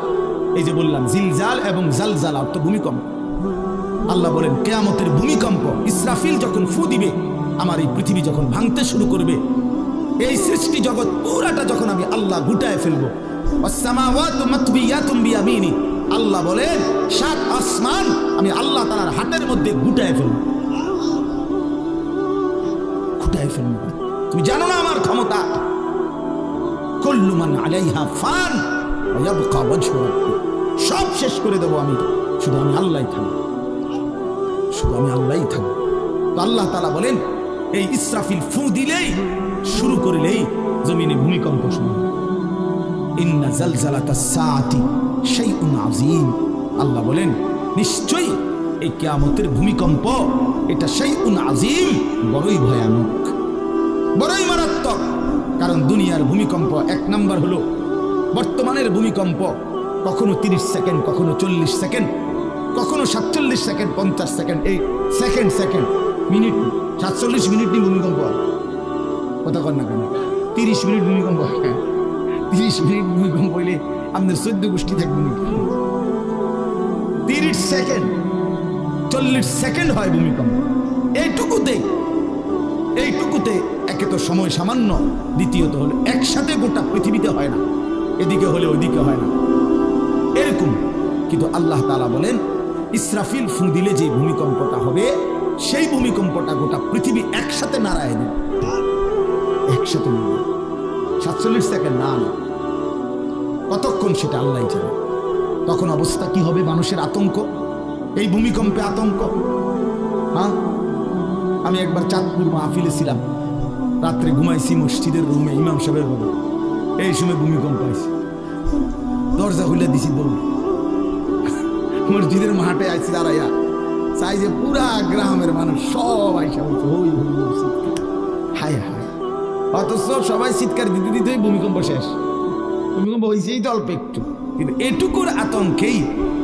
এই যে বললাম জিলজাল এবং জালজালা অর্থ ভূমিকম্প। আল্লাহ বলেন কিয়ামতের ভূমিকম্প, ইসরাফিল যখন ফু দিবে, আমার এই পৃথিবী যখন ভাঙতে শুরু করবে, এই সৃষ্টি জগৎ পুরাটা যখন আমি আল্লাহ গুটায় ফেলবো। ওয়াসসামাওয়াতু মাতবিয়াতুম বিয়ামিনি, আল্লাহ বলেন সাত আসমান আমি আল্লাহ তাআলার হাতের মধ্যে গুটায় ফেলবো, গুটায় ফেলবো। তুমি জানো না আমার ক্ষমতা। কুল্লু মান আলাইহা ফান ওয়া ইয়াবকা ওয়াজহু রাব্বিক, সব শেষ করে দেবো আমি, শুধু আমি আল্লাহই থাকবো, শুধু আমি আল্লাহই থাকবো। তো আল্লাহ তাআলা বলেন এই ইসরাফিল ফু দিলেই, শুরু করলেই জমিনে ভূমিকম্প শুরু। ইন্না জালজালাতাস সাআতি শাইউন আযীম, আল্লাহ বলেন নিশ্চয়ই এই কিয়ামতের ভূমিকম্প এটা শাইউন আযীম, বড়ই ভয়ানক, বড়ই মারাত্মক। কারণ দুনিয়ার ভূমিকম্প এক নাম্বার হলো বর্তমানের ভূমিকম্প, কখনো 30 সেকেন্ড, কখনো 40 সেকেন্ড, কখনো 47 সেকেন্ড, 50 সেকেন্ড, এই সেকেন্ড সেকেন্ড মিনিট 47 মিনিট নিয়ে ভূমিকম্প হয়। কথা কর না কেন? 30 মিনিট ভূমিকম্প হয়, 30 মিনিট ভূমিকম্প হইলে আমাদের 14 গোষ্ঠী থাকবে নাকি? 30 সেকেন্ড 40 সেকেন্ড হয় ভূমিকম্প। এইটুকুতে একে তো সময় সামান্য, দ্বিতীয়ত হলো একসাথে গোটা পৃথিবীতে হয় না, এদিকে হলে ওইদিকে হয় না, এরকম। কিন্তু আল্লাহ তাআলা বলেন ইসরাফিল ফু দিলে যে ভূমিকম্পটা হবে, সেই ভূমিকম্পটা গোটা পৃথিবী একসাথে নাড়ায় দেবে, একসাথে। 47 সেকেন্ড না, কতক্ষণ সেটা আল্লাহ জানে। তখন অবস্থা কি হবে? মানুষের আতঙ্ক, এই ভূমিকম্পে আতঙ্ক। হ্যাঁ, আমি একবার চাঁদপুর মাহফিলে ছিলাম, রাত্রে ঘুমাইছি মসজিদের রুমে, ইমাম সাহেবের ঘরে, এই সময় ভূমিকম্প আইছে, দরজা খুলে দিছি, দৌড় মসজিদের মাঠে আইছি দাঁড়াইয়া, চাই যে পুরা গ্রামের মানুষ সব আইসা বলছে হই হই, হায় হায়। অথচ সবাই চিৎকার দিতে দিতে ভূমিকম্প শেষ। ভূমিকম্প হয়েছেই তো অল্প একটু, কিন্তু এটুকুর আতঙ্কেই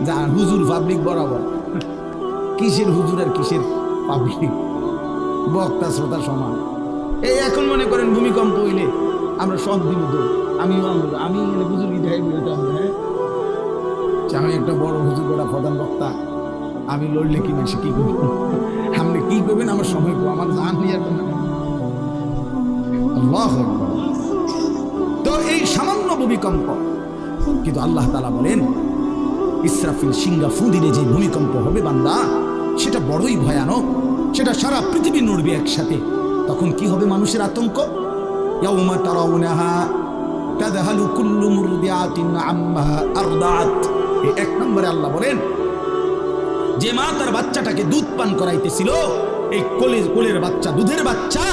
যা হুজুর পাবলিক বরাবর, কিসের হুজুর আর কিসের পাবলিক, বক্তা শ্রোতা সমান। এই এখন মনে করেন ভূমিকম্প হইলে আমরা সব দিব দৌড়, আমি হুজুর বিদায় বলতাম, হ্যাঁ আমি একটা বড় হুজুর, বড় প্রধান বক্তা, আমি লড়লে কি মানুষ কি করবেন, আপনি কি করবেন, আমার সময় আমার জান নিয়ে আল্লাহু আকবার। তো এই সামান্য ভূমিকম্প, কিন্তু আল্লাহ তাআলা বলেন ইসরাফিল সিংহা ফু দিলে যে ভূমিকম্প হবে বান্দা, সেটা বড়ই ভয়ানক, সেটা সারা পৃথিবী নড়বে একসাথে। তখন কি হবে মানুষের আতঙ্ক? ইয়াউমা তারাউনাহা তাযহালু কুল্লু মুরদিআতিন আম্মা আরদাআত। এই এক নম্বরে আল্লাহ বলেন যে মা তার বাচ্চাটাকে দুধ পান করাইতেছিল, এই কোলের বাচ্চা, দুধের বাচ্চা,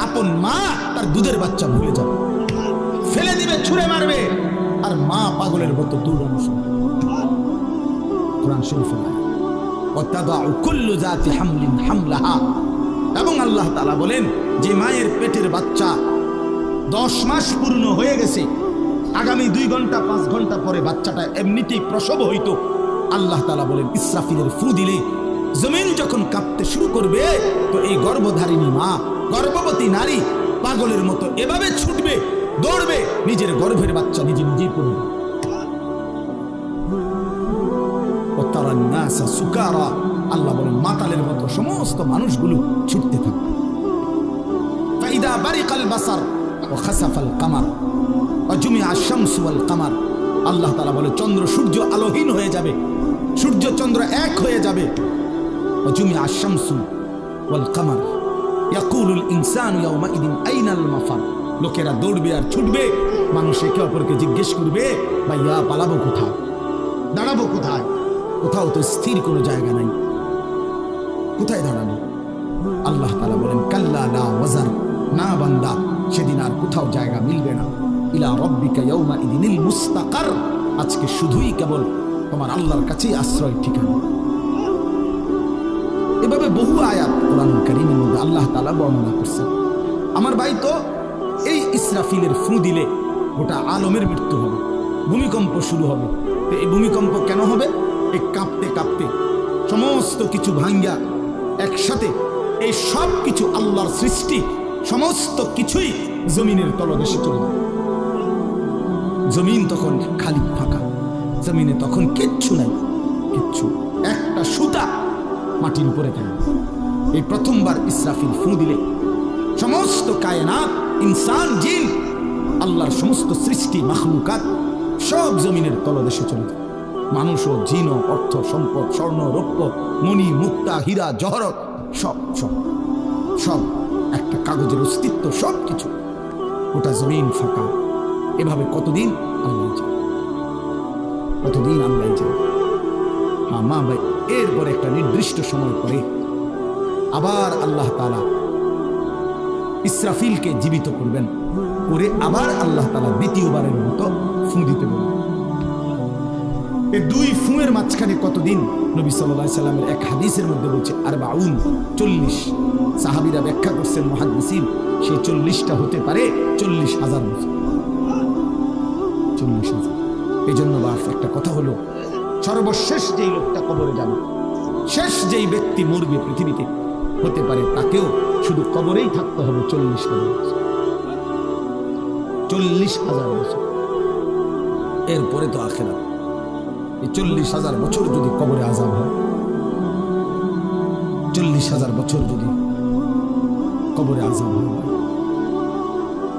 আপন মা তার দুধের বাচ্চা ভুলে যাবে, ফেলে দিবে, ছুঁড়ে মারবে, আর মা পাগলের মতো দৌড়ানো শুরু। কোরআন শরীফের আয়াত, ওয়াতাদাউ কুল্লু যাতি হামলিন হামলাহা। এবং আল্লাহ তাআলা বলেন যে মায়ের পেটের বাচ্চা 10 মাস পূর্ণ হয়ে গেছে, আগামী 2 ঘন্টা 5 ঘন্টা পরে বাচ্চাটা এমনিতেই প্রসব হইতো, আল্লাহ তাআলা বলেন ইসরাফিলের ফু দিলে জমিন যখন কাঁপতে শুরু করবে, তো এই গর্ভধারিণী মা, গর্ভবতী নারী পাগলের মতো এভাবে ছুটবে, দৌড়বে, নিজের গর্ভের বাচ্চা নিজে নিজেই পড়বে। সুকারা, আল্লাহ বলেন মাতালের মতো সমস্ত মানুষগুলো ছুটতে থাকবে। ফাইদা বারিকাল বাসার ওয়া খাসাফাল কামার ওয়া জুমিআ আশ-শামসু ওয়াল কামার। আল্লাহ তাআলা বলে চন্দ্র সূর্য আলোহীন হয়ে যাবে, সূর্য চন্দ্র এক হয়ে যাবে। ওয়া জুমিআ আশ-শামসু ওয়াল কামার ইয়াকুলুল ইনসানু ইয়াওমাইদিন আইনাল মাফার। লোকেরা দৌড়বে আর ছুটবে, মানুষ একে অপরকে জিজ্ঞেস করবে ভাইয়া পালাবো কোথায়, দাঁড়াবো কোথায়, কোথাও তো স্থির কোনো জায়গা নাই, কোথায় দাঁড়ানো? আল্লাহ তাআলা বলেন কাল্লা লা ওয়াজার, না বান্দা, সেদিন আর কোথাও জায়গা মিলবে না। ইলা রাব্বিকা ইয়াওমাইদিনিল মুস্তাকার, আজকে শুধুই কেবল তোমার আল্লাহর কাছেই আশ্রয় ঠিকানা। এভাবে বহু আয়াত কোরআনুল কারীমের মধ্যে আল্লাহ তাআলা বর্ণনা করছেন। আমার ভাই, তো এই ইসরাফিলের ফু দিলে গোটা আলমের মৃত্যু হবে, ভূমিকম্প শুরু হবে। এই ভূমিকম্প কেন হবে? এই কাঁপতে কাঁপতে সমস্ত কিছু ভাঙ্গা একসাথে, এই সব কিছু আল্লাহর সৃষ্টি, সমস্ত কিছুই জমিনের তলদেশে চলে যাবে। জমিন তখন খালি ফাঁকা, জমিনে তখন কিচ্ছু নাই, কিচ্ছু, একটা সুতা মাটির উপরে থাকে। এই প্রথমবার ইসরাফিল ফু দিলে সমস্ত কায়নাত, ইনসান, জিন, আল্লাহর সমস্ত সৃষ্টি, মাখলুকাত সব জমিনের তলদেশে চলে যায়। মানুষ ও জিন ও অর্থ সম্পদ, স্বর্ণ রৌপ্য, মণি মুক্তা, হীরা জহরত, সব সব সব একটা কাগজের অস্তিত্ব, সব কিছু, ওটা জমিন ফাঁকা। এভাবে কতদিন আল্লাহ যায়, কতদিন আল্লাহ যায়। হ্যাঁ মা ভাই, এরপরে একটা নির্দিষ্ট সময় পরে আবার আল্লাহ তাআলা ইসরাফিলকে জীবিত করবেন, করে আবার আল্লাহ তাআলা দ্বিতীয়বারের মতো ফু দিতে বলবেন। এই 2 ফুঁয়ের মাঝখানে কতদিন? নবী সাল্লাল্লাহু আলাইহি সাল্লামের এক হাদিসের মধ্যে বলছে 40। সাহাবীরা ব্যাখ্যা করছেন, মুহাদ্দিসিন, সেই 40টা হতে পারে 40,000 বছর। 40,000। এই জন্য বাস একটা কথা হলো, সর্বশেষ যেই লোকটা কবরে যাবে, শেষ যেই ব্যক্তি মরবে পৃথিবীতে, হতে পারে তাকেও শুধু কবরেই থাকতে হবে 40,000 বছর। 40,000 বছর, এরপরে তো আখিরাত। এই 40,000 বছর যদি কবরে আযাব হয়, 40,000 বছর যদি কবরে আযাব হয়,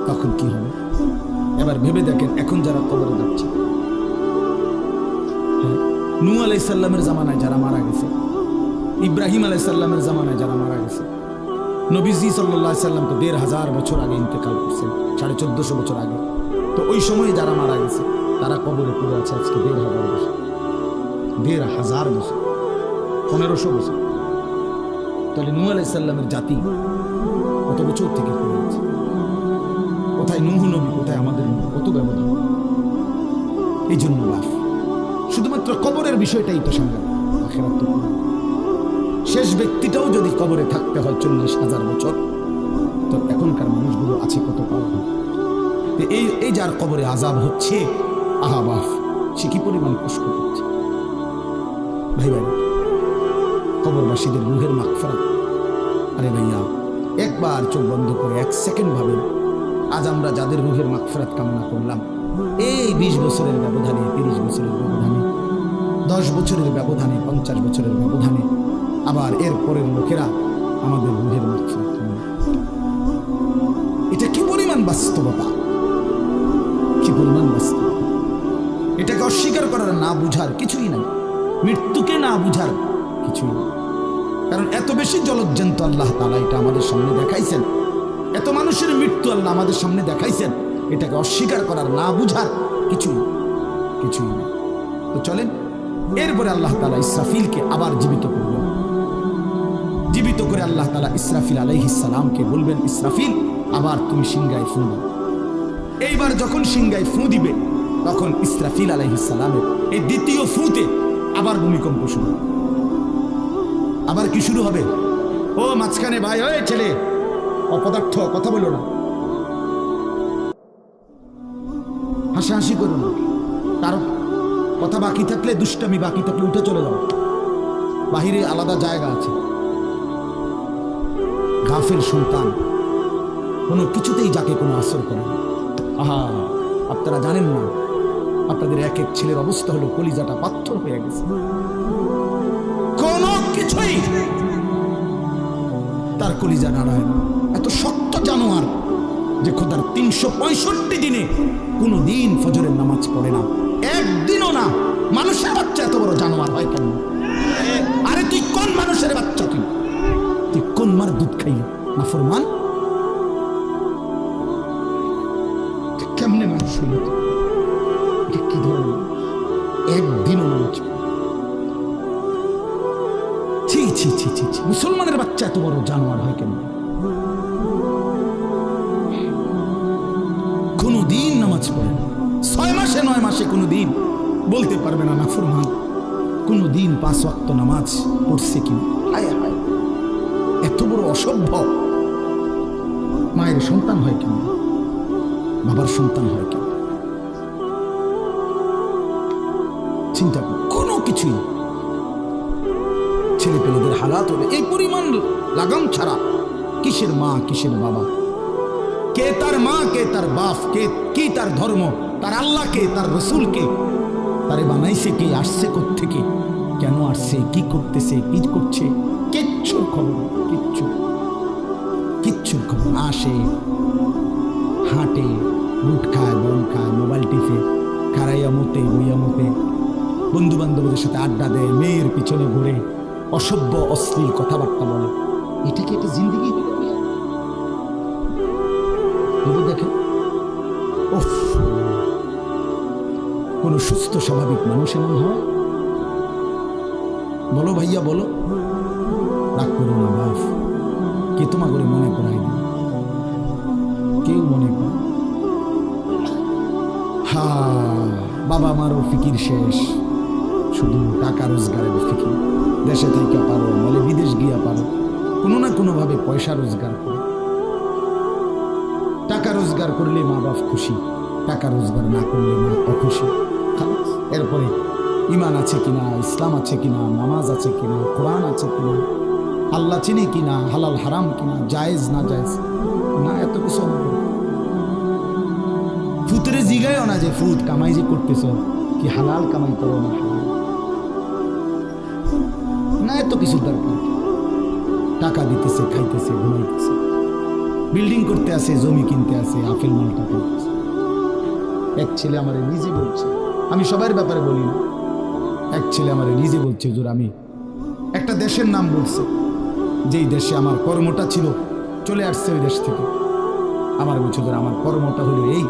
তখন কি হবে? এবার ভেবে দেখেন, এখন যারা কবরে যাচ্ছে, নূহ আলাইহিস সালামের জামানায় যারা মারা গেছে, ইব্রাহিম আলাইহিস সালামের জামানায় যারা মারা গেছে, নবীজি সাল্লাল্লাহু আলাইহি সাল্লাম তো 1,500 বছর আগে ইন্তেকাল করছেন, 1450 বছর আগে। তো ওই সময়ে যারা মারা গেছে তারা কবরে পড়ে আছে আজকে 1,500 বছর, 1,500 বছর, 1500 বছর। তাহলে নূহ আলাইহিস সালামের জাতি কত বছর থেকে পড়ে আছে? কোথায় নূহ নবী, কোথায় আমাদের নবী? কত ব্যবধান! এই জন্য বাস শুধুমাত্র কবরের বিষয়টাই তো সাংঘাতিক, আখিরাত তো শেষ ব্যক্তিটাও যদি কবরে থাকতে হয় 40,000 বছর, তো এখনকার মানুষগুলো আছে কত পাওয়া। এই যার কবরে আযাব হচ্ছে, আহা বাফ, সে কি পরিমাণ কষ্ট করছে। ভাই ভাই, কবরবাসীদের রুহের মাগফিরাত। আরে ভাইয়া, একবার চোখ বন্ধ করে 1 সেকেন্ড ভাবেন, আজ আমরা যাদের রুহের মাগফিরাত কামনা করলাম, এই 20 বছরের ব্যবধানে, 30 বছরের ব্যবধানে, 10 বছরের ব্যবধানে, 50 বছরের ব্যবধানে আবার এর পরের লোকেরা আমাদের রুহের মাগফিরাত। এটা কি পরিমাণ বাস্তবতা, কি পরিমাণ বাস্তবতা! এটাকে অস্বীকার করার, না বুঝার কিছুই নাই, মৃত্যুকে না বুঝার কিছুই নেই। কারণ এত বেশি জলজ্জান্ত আল্লাহ তাআলা এটা আমাদের সামনে দেখাইছেন, এত মানুষের মৃত্যু আল্লাহ আমাদের সামনে দেখাইছেন, এটাকে অস্বীকার করার, না বুঝার কিছুই কিছুই নেই। তো চলেন, এরপরে আল্লাহ তাআলা ইসরাফিলকে আবার জীবিত করবেন। জীবিত করে আল্লাহ তাআলা ইসরাফিল আলাইহিস সালামকে বলবেন, ইসরাফিল আবার তুমি সিংহায় ফু দাও। এইবার যখন সিংহায় ফু দিবে তখন ইসরাফিল আলাইহিস সালামের এই দ্বিতীয় ফুতে আবার ভূমিকম্প শুরু। আবার কি শুরু হবে? ও মাঝখানে ভাই, ওই ছেলে অপদার্থ, কথা বলো না, হাসাহাসি করো না, তার কথা বাকি থাকলে, দুষ্টামি বাকি থাকলে উঠে চলে যাও, বাহিরে আলাদা জায়গা আছে। গাফেল সন্তান কোনো কিছুতেই যাকে কোনো আসর করে না। আহা, আপনারা জানেন না, আপনাদের এক এক ছেলের অবস্থা হলো কলিজাটা পাথর হয়ে গেছে, কোনো কিছুই তার কলিজা নাড়ায় না। এত শক্ত জানোয়ার যে খোদার 365 দিনে কোনো দিন ফজরের নামাজ পড়ে না, একদিনও না। মানুষের বাচ্চা এত বড় জানোয়ার হয় কেন? আরে তুই কোন মানুষের বাচ্চা? তুই কোন মার দুধ খাইলি? না ফরমান, কেমনে মানুষ হইল? কি ধরনের একদিনও নামাজ? ছি ছি ছি ছি ছি, মুসলমানের বাচ্চা এত বড় জানোয়ার হয় কেন? কোনদিন নামাজ পড়ে না, 6 মাসে 9 মাসে কোনদিন বলতে পারবে না নাফরমান। কোনদিন 5 ওয়াক্ত নামাজ পড়ছে কিনা? হায় হায়, এত বড় অসভ্য। মায়ের সন্তান হয় কেন? বাবার সন্তান হয় কেন? চিন্তা কর, কোনো কিছুই ছেলে পেলেদের হালাত হলে এই পরিমাণ লাগাম ছাড়া কিসের মা কিসের বাবা? কে তার মা, কে তার বাপ, কে কি তার ধর্ম, তার আল্লাহকে, তার রসুলকে, তারে বানাইছে কে, আসছে কোত্থেকে, কেন আসছে, কি করতেছে, কি করছে, কিচ্ছুর খবর, কিচ্ছুর খবর। আসে, হাঁটে, বুট খায়, বন খায়, মোবাইল টিপে, খারাইয়া মতে, বইয়া মতে, বন্ধু বান্ধবদের সাথে আড্ডা দেয়, মেয়ের পিছনে ঘুরে, অসভ্য অশ্লীল কথাবার্তা বলে। এটা কি একটা জিন্দিগি? দেখেন, কোন সুস্থ স্বাভাবিক মানুষ এমন হয়? বলো ভাইয়া, বলো। রাগ করো না বাপ, কে তোমা করে মনে করাই না, কেউ মনে করে। হা, বাবা মারও ফিকির শেষ, শুধু টাকা রোজগারের ফিকির। দেশে থেকে পারো, বলে বিদেশ গিয়া পারো, কোনো না কোনো ভাবে পয়সা রোজগার করো। টাকা রোজগার করলে মা বাপ খুশি, টাকা রোজগার না করলে মা অখুশি। এরপরে ইমান আছে কিনা, ইসলাম আছে কিনা, নামাজ আছে কিনা, কোরআন আছে কিনা, আল্লাহ চিনি কিনা, হালাল হারাম কিনা, জায়েজ না জায়েজ না, এত কিছু ফুতরে জিগায়ও না যে ফুত কামাই যে করতেছ, কি হালাল কামাই করো না না, এত কিছু দরকার। টাকা দিতেছে, খাইতেছে, ঘুমাইতেছে, বিল্ডিং করতে আসে, জমি কিনতে আসে, আফেল মালটা করতেছে। এক ছেলে আমার নিজে বলছে, আমি সবার ব্যাপারে বলি না, এক ছেলে আমার নিজে বলছে, হুজুর আমি একটা দেশের নাম বলছে, যেই দেশে আমার কর্মটা ছিল, চলে আসছে ওই দেশ থেকে। আমার বলছে, হুজুর আমার কর্মটা হলো এই,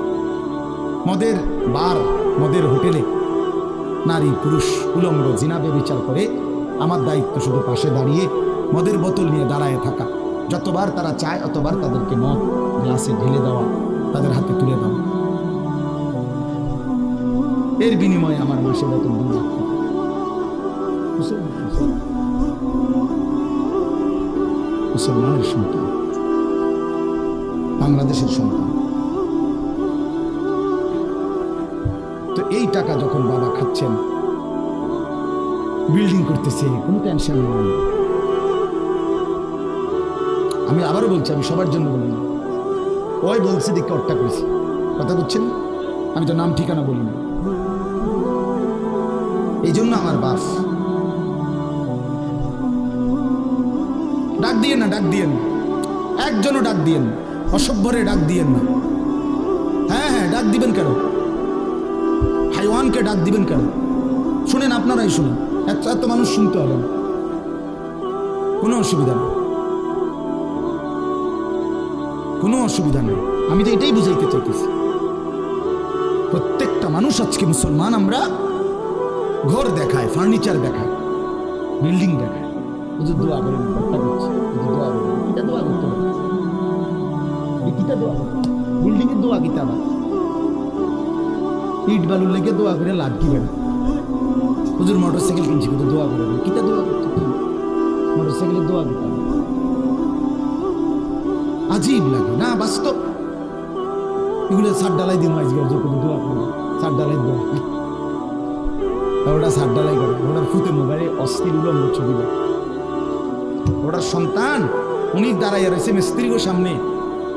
মদের বার, মদের হোটেলে নারী পুরুষ উলঙ্গ জিনা ব্যভিচার করে, আমার দায়িত্ব শুধু পাশে দাঁড়িয়ে মদের বোতল নিয়ে দাঁড়ায় থাকা, যতবার তারা চায় অতবার তাদেরকে মদ গ্লাসে ঢেলে দেওয়া, তাদের হাতে তুলে দেওয়া, এর বিনিময়ে আমার মাসে বেতন 2 লাখ টাকা। মুসলমানের সন্তান, বাংলাদেশের সন্তান। তো এই টাকা যখন বাবা খাচ্ছেন, বিল্ডিং করতেছে, কোনো টেনশন নেই। আমি আবারও বলছি, আমি সবার জন্য বলি না, ওই বলছে দিকে অট্টা করেছি, কথা বুঝছেন? আমি তো নাম ঠিকানা বলি না, এই জন্য আমার বাপ। ডাক দিয়েন না, ডাক দিয়েন, একজনও ডাক দিয়েন, অসভ্যরে ডাক দিয়েন না। হ্যাঁ হ্যাঁ, ডাক দিবেন কেন? হাইওয়ানকে ডাক দিবেন কেন? শুনেন, আপনারাই শুনেন, এত মানুষ শুনতে হবে না, কোনো অসুবিধা নেই, কোনো অসুবিধা নেই। আমি তো এটাই বুঝাইতে চাইতেছি, প্রত্যেকটা মানুষ আজকে মুসলমান, আমরা ঘর দেখায়, ফার্নিচার দেখায়, বিল্ডিং দেখায়, হুজুর দোয়া করেন, ব্যাপারটা করছি, হুজুর দোয়া করেন। কিতা দোয়া করতে হবে? কিতা দোয়া করতে? বিল্ডিং এর দোয়া কিতা আবার? ইট বালুর লেগে দোয়া করে লাভ কি বেড়া? হুজুর মোটরসাইকেল কিনছি, হুজুর দোয়া করে, কিতা দোয়া করতে? মোটরসাইকেলের দোয়া কিতা? আজীব লাগে না বাস্তব? এগুলো সার ডালাই দিন আজকে দোয়া করে, সার ডালাই দোয়া, ওটা সার ডালাই করে, ওটার ফুতে মোবাইলে অস্থির উলঙ্গ ছবি দেয়। ওটার সন্তান উনি দাঁড়াইয়া রয়েছে মিস্ত্রির সামনে,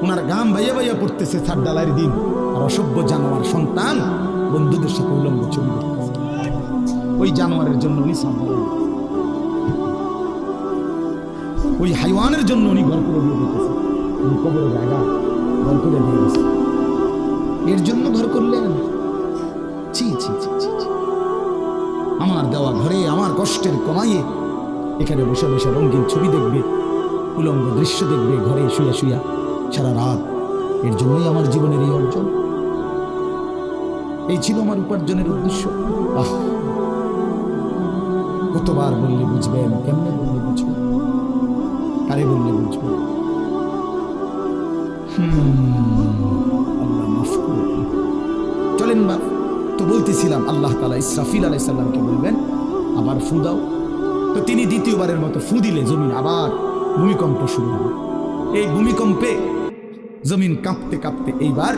ওনার গাম ভাইয়া ভাইয়া পড়তেছে সার ডালাইয়ের দিন, আর অসভ্য জানোয়ার সন্তান বন্ধুদের সাথে উলঙ্গ ছবি দেখতেছে। ওই জানোয়ারের জন্য উনি সার ডালাই, ওই হাইওয়ানের জন্য উনি ঘর করে দিয়ে দিতেছে, উনি কবরের জায়গা ঘর করে দিয়ে গেছে, এর জন্য ঘর করলেন? ছি ছি ছি ছি ছি। আমার দেওয়া ঘরে আমার কষ্টের কমাইয়ে এখানে বসে বসে রঙিন ছবি দেখবে, উলঙ্গ দৃশ্য দেখবে ঘরে শুয়া শুয়া সারা রাত। এর জন্যই আমার জীবনের এই অর্জন, এই ছিল আমার উপার্জনের উদ্দেশ্য। আহ, কতবার বললে বুঝবেন, কেমনে বললে বুঝবেন, কারে বললে বুঝবেন? আল্লাহ মাফ করুন। চলেন বা তো বলতেছিলাম, আল্লাহ তাআলা ইসরাফিল আলাইহিস সালামকে বলবেন আবার ফু দাও। তো তিনি দ্বিতীয়বারের মতো ফু দিলে জমিন আবার ভূমিকম্প শুরু হবে। এই ভূমিকম্পে জমিন কাঁপতে কাঁপতে এইবার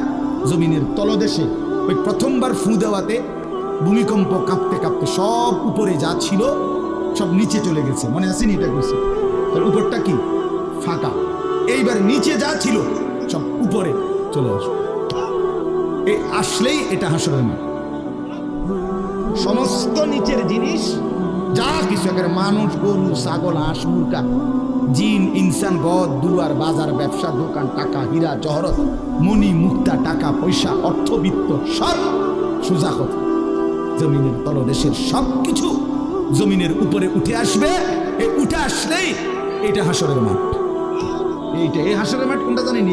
জমিনের তলদেশে ওই প্রথমবার ফু দেওয়াতে ভূমিকম্প কাঁপতে কাঁপতে সব উপরে যা ছিল সব নিচে চলে গেছে। মনে আসেনি এটা করছে? তাহলে উপরটা কি ফাঁকা, এইবার নিচে যা ছিল সব উপরে চলে আসবে। এই আসলেই এটা হাসরের মাঠ। সমস্ত নিচের জিনিস যা কিছু, একেবারে মানুষ, গরু, ছাগল, হাঁস, মুরগা, জিন, ইনসান, গদ, দুয়ার, বাজার, ব্যবসা, দোকান, টাকা, হীরা, জহরত, মণি, মুক্তা, টাকা পয়সা, অর্থবিত্ত, সব সোজা কথা জমিনের তলদেশের সব কিছু জমিনের উপরে উঠে আসবে। এই উঠে আসলেই এটা হাসরের মাঠ। এইটা, এই হাসরের মাঠ কোনটা জানেন?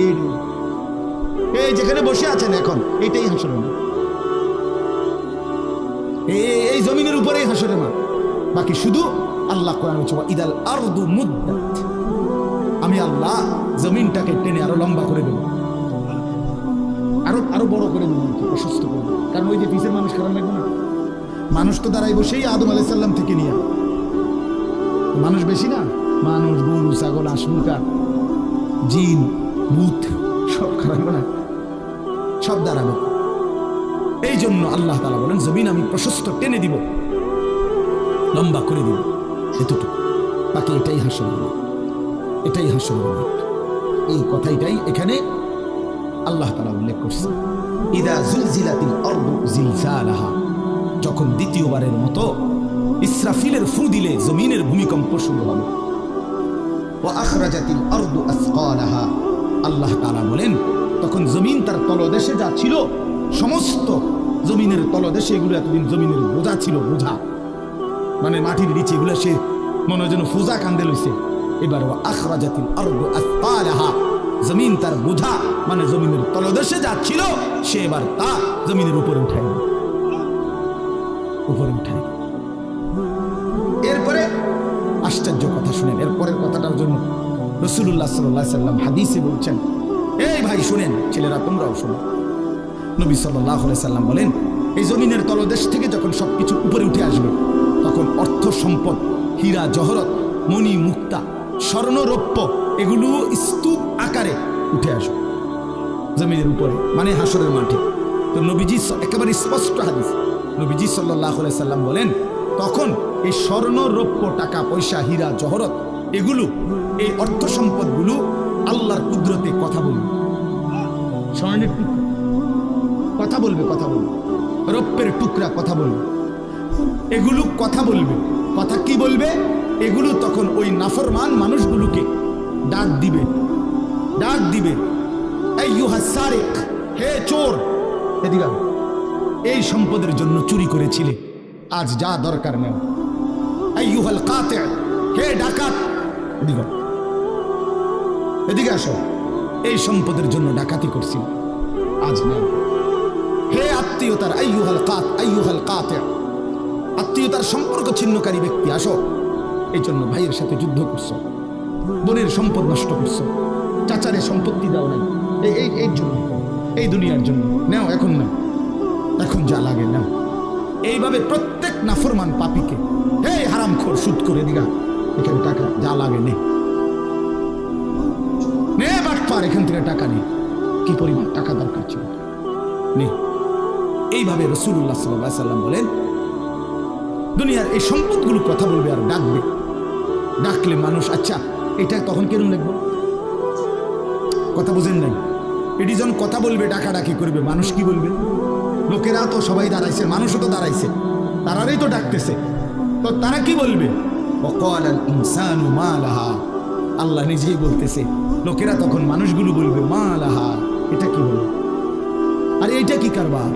এই যেখানে বসে আছেন এখন, এইটাই হাসরের মাঠ। এই জমিনের উপরেই হাসরের মাঠ। বাকি শুধু আল্লাহ কোরআন বলছে ইদাল আরদু মুদ্দাত, আমি আল্লাহ জমিনটাকে টেনে আরো লম্বা করে দেব, আরো বড় করে দেবো, প্রশস্ত করে দেবো। কারণ ওই যে পিছের মানুষ খারাপ লাগবে না? মানুষ তো দাঁড়াই বসেই আদম আলাইহিস সালাম থেকে নিয়ে, মানুষ বেশি না? মানুষ, গরু, ছাগল, হাঁস, মুরগা, জিন, ভূত সব খারাপ না? সব দাঁড়াবে। এই জন্য আল্লাহ তাআলা বলেন জমিন আমি প্রশস্ত টেনে দিব, লম্বা করে দিব, এতটুকু। বাকি এটাই হাসরের মাঠ, এটাই হাসরের মাঠ। এই কথাটাই এখানে আল্লাহ তাআলা উল্লেখ করছে, ইদা জুলজিলাতিল আরদু জিলজালাহা, যখন দ্বিতীয়বারের মতো ইসরাফিলের ফু দিলে জমিনের ভূমিকম্প শুরু হবে। ওয়া আখরাজাতিল আরদু আসকালাহা, আল্লাহ তাআলা বলেন তখন জমিন তার তলদেশে যা ছিল সমস্ত জমিনের তলদেশে, এগুলো এতদিন জমিনের বোঝা ছিল, বোঝা মানে মাটির নিচে, এগুলো সে মনে হয় যেন ফোজা কান্দে লইছে। এবার ওয়া আখরাজাতিল আরদু আসকালাহা, জমিন তার বোঝা মানে জমিনের তলদেশে যা ছিল সে এবার তা জমিনের উপরে উঠায়, উপরে উঠায়। এরপরে আশ্চর্য কথা শুনেন, এরপরের কথাটার জন্য রাসূলুল্লাহ সাল্লাল্লাহু আলাইহি সাল্লাম হাদিসে বলছেন, এই ভাই শুনেন, ছেলেরা তোমরাও শোনো। নবী সাল্লাল্লাহু আলাইহি সাল্লাম বলেন এই জমিনের তলদেশ থেকে যখন সবকিছু উপরে উঠে আসবে তখন অর্থ সম্পদ, হীরা জহরত, মণি মুক্তা, স্বর্ণ রৌপ্য এগুলো স্তূপ আকারে উঠে আসবে জমিনের উপরে, মানে হাসরের মাঠে। তো নবীজি একেবারে স্পষ্ট হাদিস, নবীজি সাল্লাল্লাহু আলাইহি সাল্লাম বলেন তখন এই স্বর্ণ রৌপ্য, টাকা পয়সা, হীরা জহরত এগুলো, এই অর্থ সম্পদগুলো আল্লাহর কুদরতে কথা বলবে। স্বর্ণের টুকরা কথা বলবে, কথা বলবে, রৌপ্যের টুকরা কথা বলবে, এগুলো কথা বলবে। কথা কি বলবে? এগুলো তখন ওই নাফরমান মানুষগুলোকে ডাক দিবে, ডাক দিবে, আইয়ুহাস সারিক, হে চোর, এদিকে এই সম্পদের জন্য চুরি করেছিলে, আজ যা দরকার নেও। আইয়ুহাল কাতি, হে ডাকাত, এদিকে এদিকে আসো, এই সম্পদের জন্য ডাকাতি করছিল, আজ নেও। হে আত্মীয়তার, আইয়ুহাল কাত, আইয়ুহাল কাতি, আত্মীয়তার সম্পর্ক ছিন্নকারী ব্যক্তি আসো, এই জন্য ভাইয়ের সাথে যুদ্ধ করছো, বোনের সম্পদ নষ্ট করছো, চাচারে সম্পত্তি দাও নাই, এই জন্য, এই দুনিয়ার জন্য নাও, এখন না, এখন যা লাগে নাও। এইভাবে প্রত্যেক নাফরমান পাপীকে, হে হারামখোর সুদ করে দিগা, এখানে টাকা যা লাগে নে, নে বাটপার, এখান থেকে টাকা নে, কি পরিমাণ টাকা দরকার ছিল নে। এইভাবে রাসূলুল্লাহ সাল্লাল্লাহু আলাইহি ওয়াসাল্লাম বলেন, দুনিয়ার এই সম্পদগুলো কথা বলবে আর ডাকবে, ডাকলে মানুষ আচ্ছা এটা তখন কেন লিখবো, কথা বুঝেন নাই? এটি যখন কথা বলবে, ডাকাডাকি করবে, মানুষ কি বলবে? লোকেরা তো সবাই দাঁড়াইছে, মানুষও তো দাঁড়াইছে, তারাই তো ডাকতেছে, তো তারা কি বলবে? ওয়াকালাল ইনসানু মা লাহা, আল্লাহ নিজেই বলতেছে, লোকেরা তখন মানুষগুলো বলবে মা লাহা, এটা কি হলো, আরে এটা কি কারবার,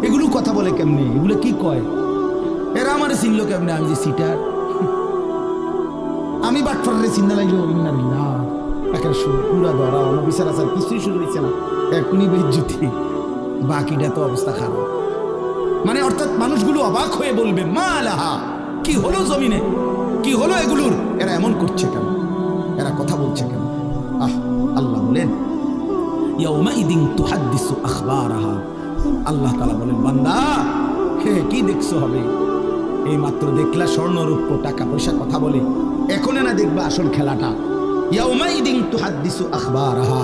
এগুলো কথা বলে কেমনে, এগুলো কি কয়, এরা আমার চিনলো কেমনে, আমি যে সিটার, আমি বাটফারে চিন্তা লাগলো, ইন্নালিল্লাহ, একের পুরা ধরা অনবিচার আচার কিছুই শুরু হয়েছে না, এখনই বেজ্জতি, বাকিটা তো অবস্থা খারাপ। মানে অর্থাৎ মানুষগুলো অবাক হয়ে বলবে মা লাহা, কি হলো জমিনে, কি হলো এগুলোর, এরা এমন করছে কেন, এরা কথা বলছে কেন? আল্লাহ বলেন ইয়াউমাইদিন তুহাদ্দিসু আখবারাহা, আল্লাহ তাআলা বলেন বান্দা হে কি দেখছো হবে, এই মাত্র দেখলা স্বর্ণ রূপ্য টাকা পয়সা কথা বলে, এখন না দেখবা আসল খেলাটা। ইয়াউমাইদিন তুহাদ্দিসু আখবারাহা,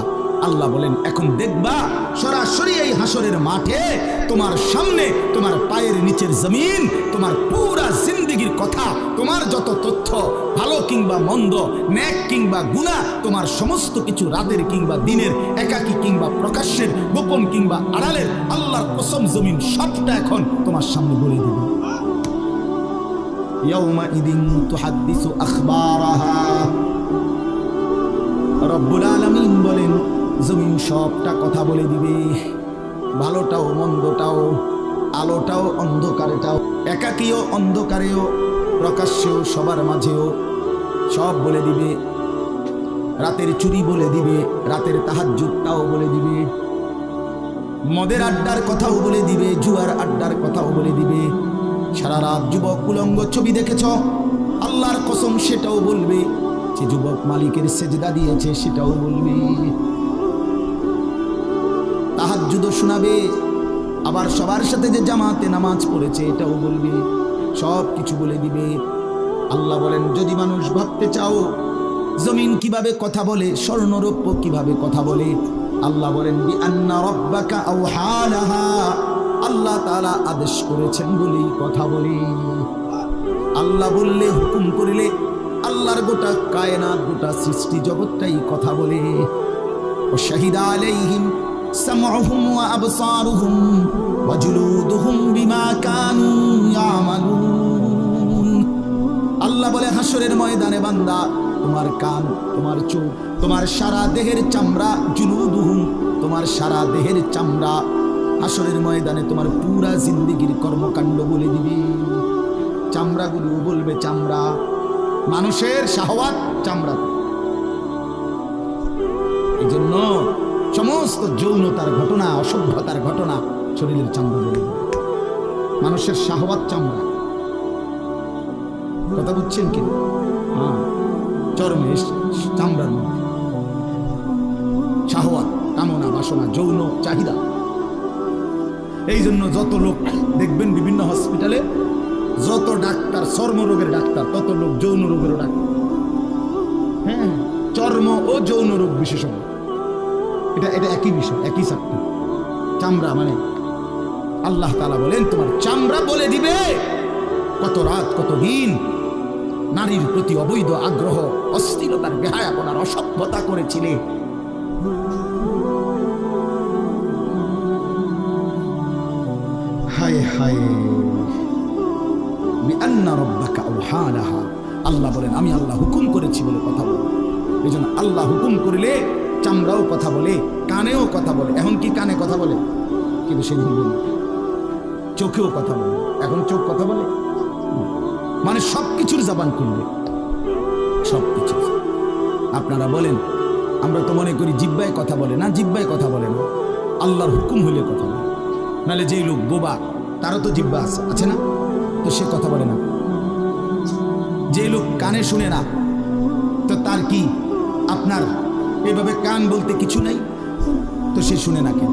আল্লাহ বলেন এখন দেখবা সরাসরি এই হাসরের মাঠে তোমার সামনে, তোমার পায়ের নিচের জমিন, তোমার পুরা জিন্দেগির কথা, তোমার যত তথ্য, ভালো কিংবা মন্দ, নেক কিংবা গুনাহ, তোমার সমস্ত কিছু, রাতের কিংবা দিনের, একাকী কিংবা প্রকাশ্যের, গোপন কিংবা আড়ালের, আল্লাহর কসম জমিন সবটা এখন তোমার সামনে বলে দিবে। ইয়াউমাইদিন তুহাদ্দিসু আখবারাহা, রব্বুল আলামিন বলেন জমিন সবটা কথা বলে দিবে, ভালোটাও মন্দটাও, আলোটাও অন্ধকারেটাও, একাকীও অন্ধকারেও, প্রকাশ্যেও সবার মাঝেও সব বলে দিবে। রাতের চুরি বলে দিবে, রাতের তাহাজ্জুদটাও বলে দিবে, মদের আড্ডার কথাও বলে দিবে, জুয়ার আড্ডার কথাও বলে দিবে। সারা রাত যুবক উলঙ্গ ছবি দেখেছ, আল্লাহর কসম সেটাও বলবে, যে যুবক মালিকের সেজদা দিয়েছে সেটাও বলবে, তাহাজ্জুদ শোনাবে, আবার সবার সাথে যে জামাতে নামাজ পড়েছে এটাও বলবে, সব কিছু বলে দিবে। আল্লাহ বলেন যদি মানুষ ভাবতে চাও জমিন কিভাবে কথা বলে, স্বর্ণরৌপ্য কিভাবে কথা বলে, আল্লাহ বলেন বিআন্না রাব্বাকা আওহা লাহা, আল্লাহ তাআলা আদেশ করেছেন বলেই কথা বলে। আল্লাহ বললে, হুকুম করিলে আল্লাহর গোটা কায়নাত, গোটা সৃষ্টি জগৎটাই কথা বলে। ও শাহিদা আলাইহিম সামউহুম ওয়া আবসারুহুম ওয়া জুলুদুহুম বিমা কানু ইয়ামালুন। আল্লাহ বলে হাসরের ময়দানে বান্দা, তোমার কান, তোমার চোখ, তোমার সারা দেহের চামড়া, জুলুদুহুম, তোমার সারা দেহের চামড়া, হাসরের ময়দানে তোমার পুরা জিন্দেগির কর্মকাণ্ড বলে দিবে। চামড়াগুলো বলবে, চামড়া, মানুষের শাহওয়াত চামড়া। এই জন্য সমস্ত যৌনতার ঘটনা, অসভ্যতার ঘটনা শরীরের চামড়া বলে দিবে, মানুষের শাহওয়াত চামড়া। কথা বুঝছেন কি? হ্যাঁ, চরমে চামড়ার মধ্যে শাহওয়াত, কামনা, বাসনা, যৌন চাহিদা। এই জন্য যত লোক দেখবেন বিভিন্ন হসপিটালে, যত ডাক্তার চর্মরোগের ডাক্তার, তত লোক যৌন রোগেরও ডাক্তার। হ্যাঁ, চর্ম ও যৌন রোগ বিশেষজ্ঞ, এটা একই বিষয়, একই চাকরি। চামড়া মানে আল্লাহ তাআলা বলেন তোমার চামড়া বলে দিবে কত রাত, কত দিন নারীর প্রতি অবৈধ আগ্রহ, অস্থিরতার, বেহায়াপনার, অসভ্যতা করেছিলে। হায় হায়, বিআন্না রাব্বাকা আওহা লাহা, আল্লাহ বলেন আমি আল্লাহ হুকুম করেছি বলে কথা বলে। এই জন্য আল্লাহ হুকুম করিলে চামড়াও কথা বলে, কানেও কথা বলে। এখন কি কানে কথা বলে? কিন্তু সেদিন বলি চোখেও কথা বলে। এখন চোখ কথা বলে, মানে সবকিছুর জবান খুলবে, সবকিছু। আপনারা বলেন, আমরা তো মনে করি জিহ্বায় কথা বলে না, জিহ্বায় কথা বলে না, আল্লাহর হুকুম হইলে কথা বলে। নাহলে যেই লোক বোবা, তারও তো জিহ্বা আছে না, তো সে কথা বলে না। যে লোক কানে শুনে না, তো তার কি আপনার এভাবে কান বলতে কিছু নাই? তো সে শুনে না কেন?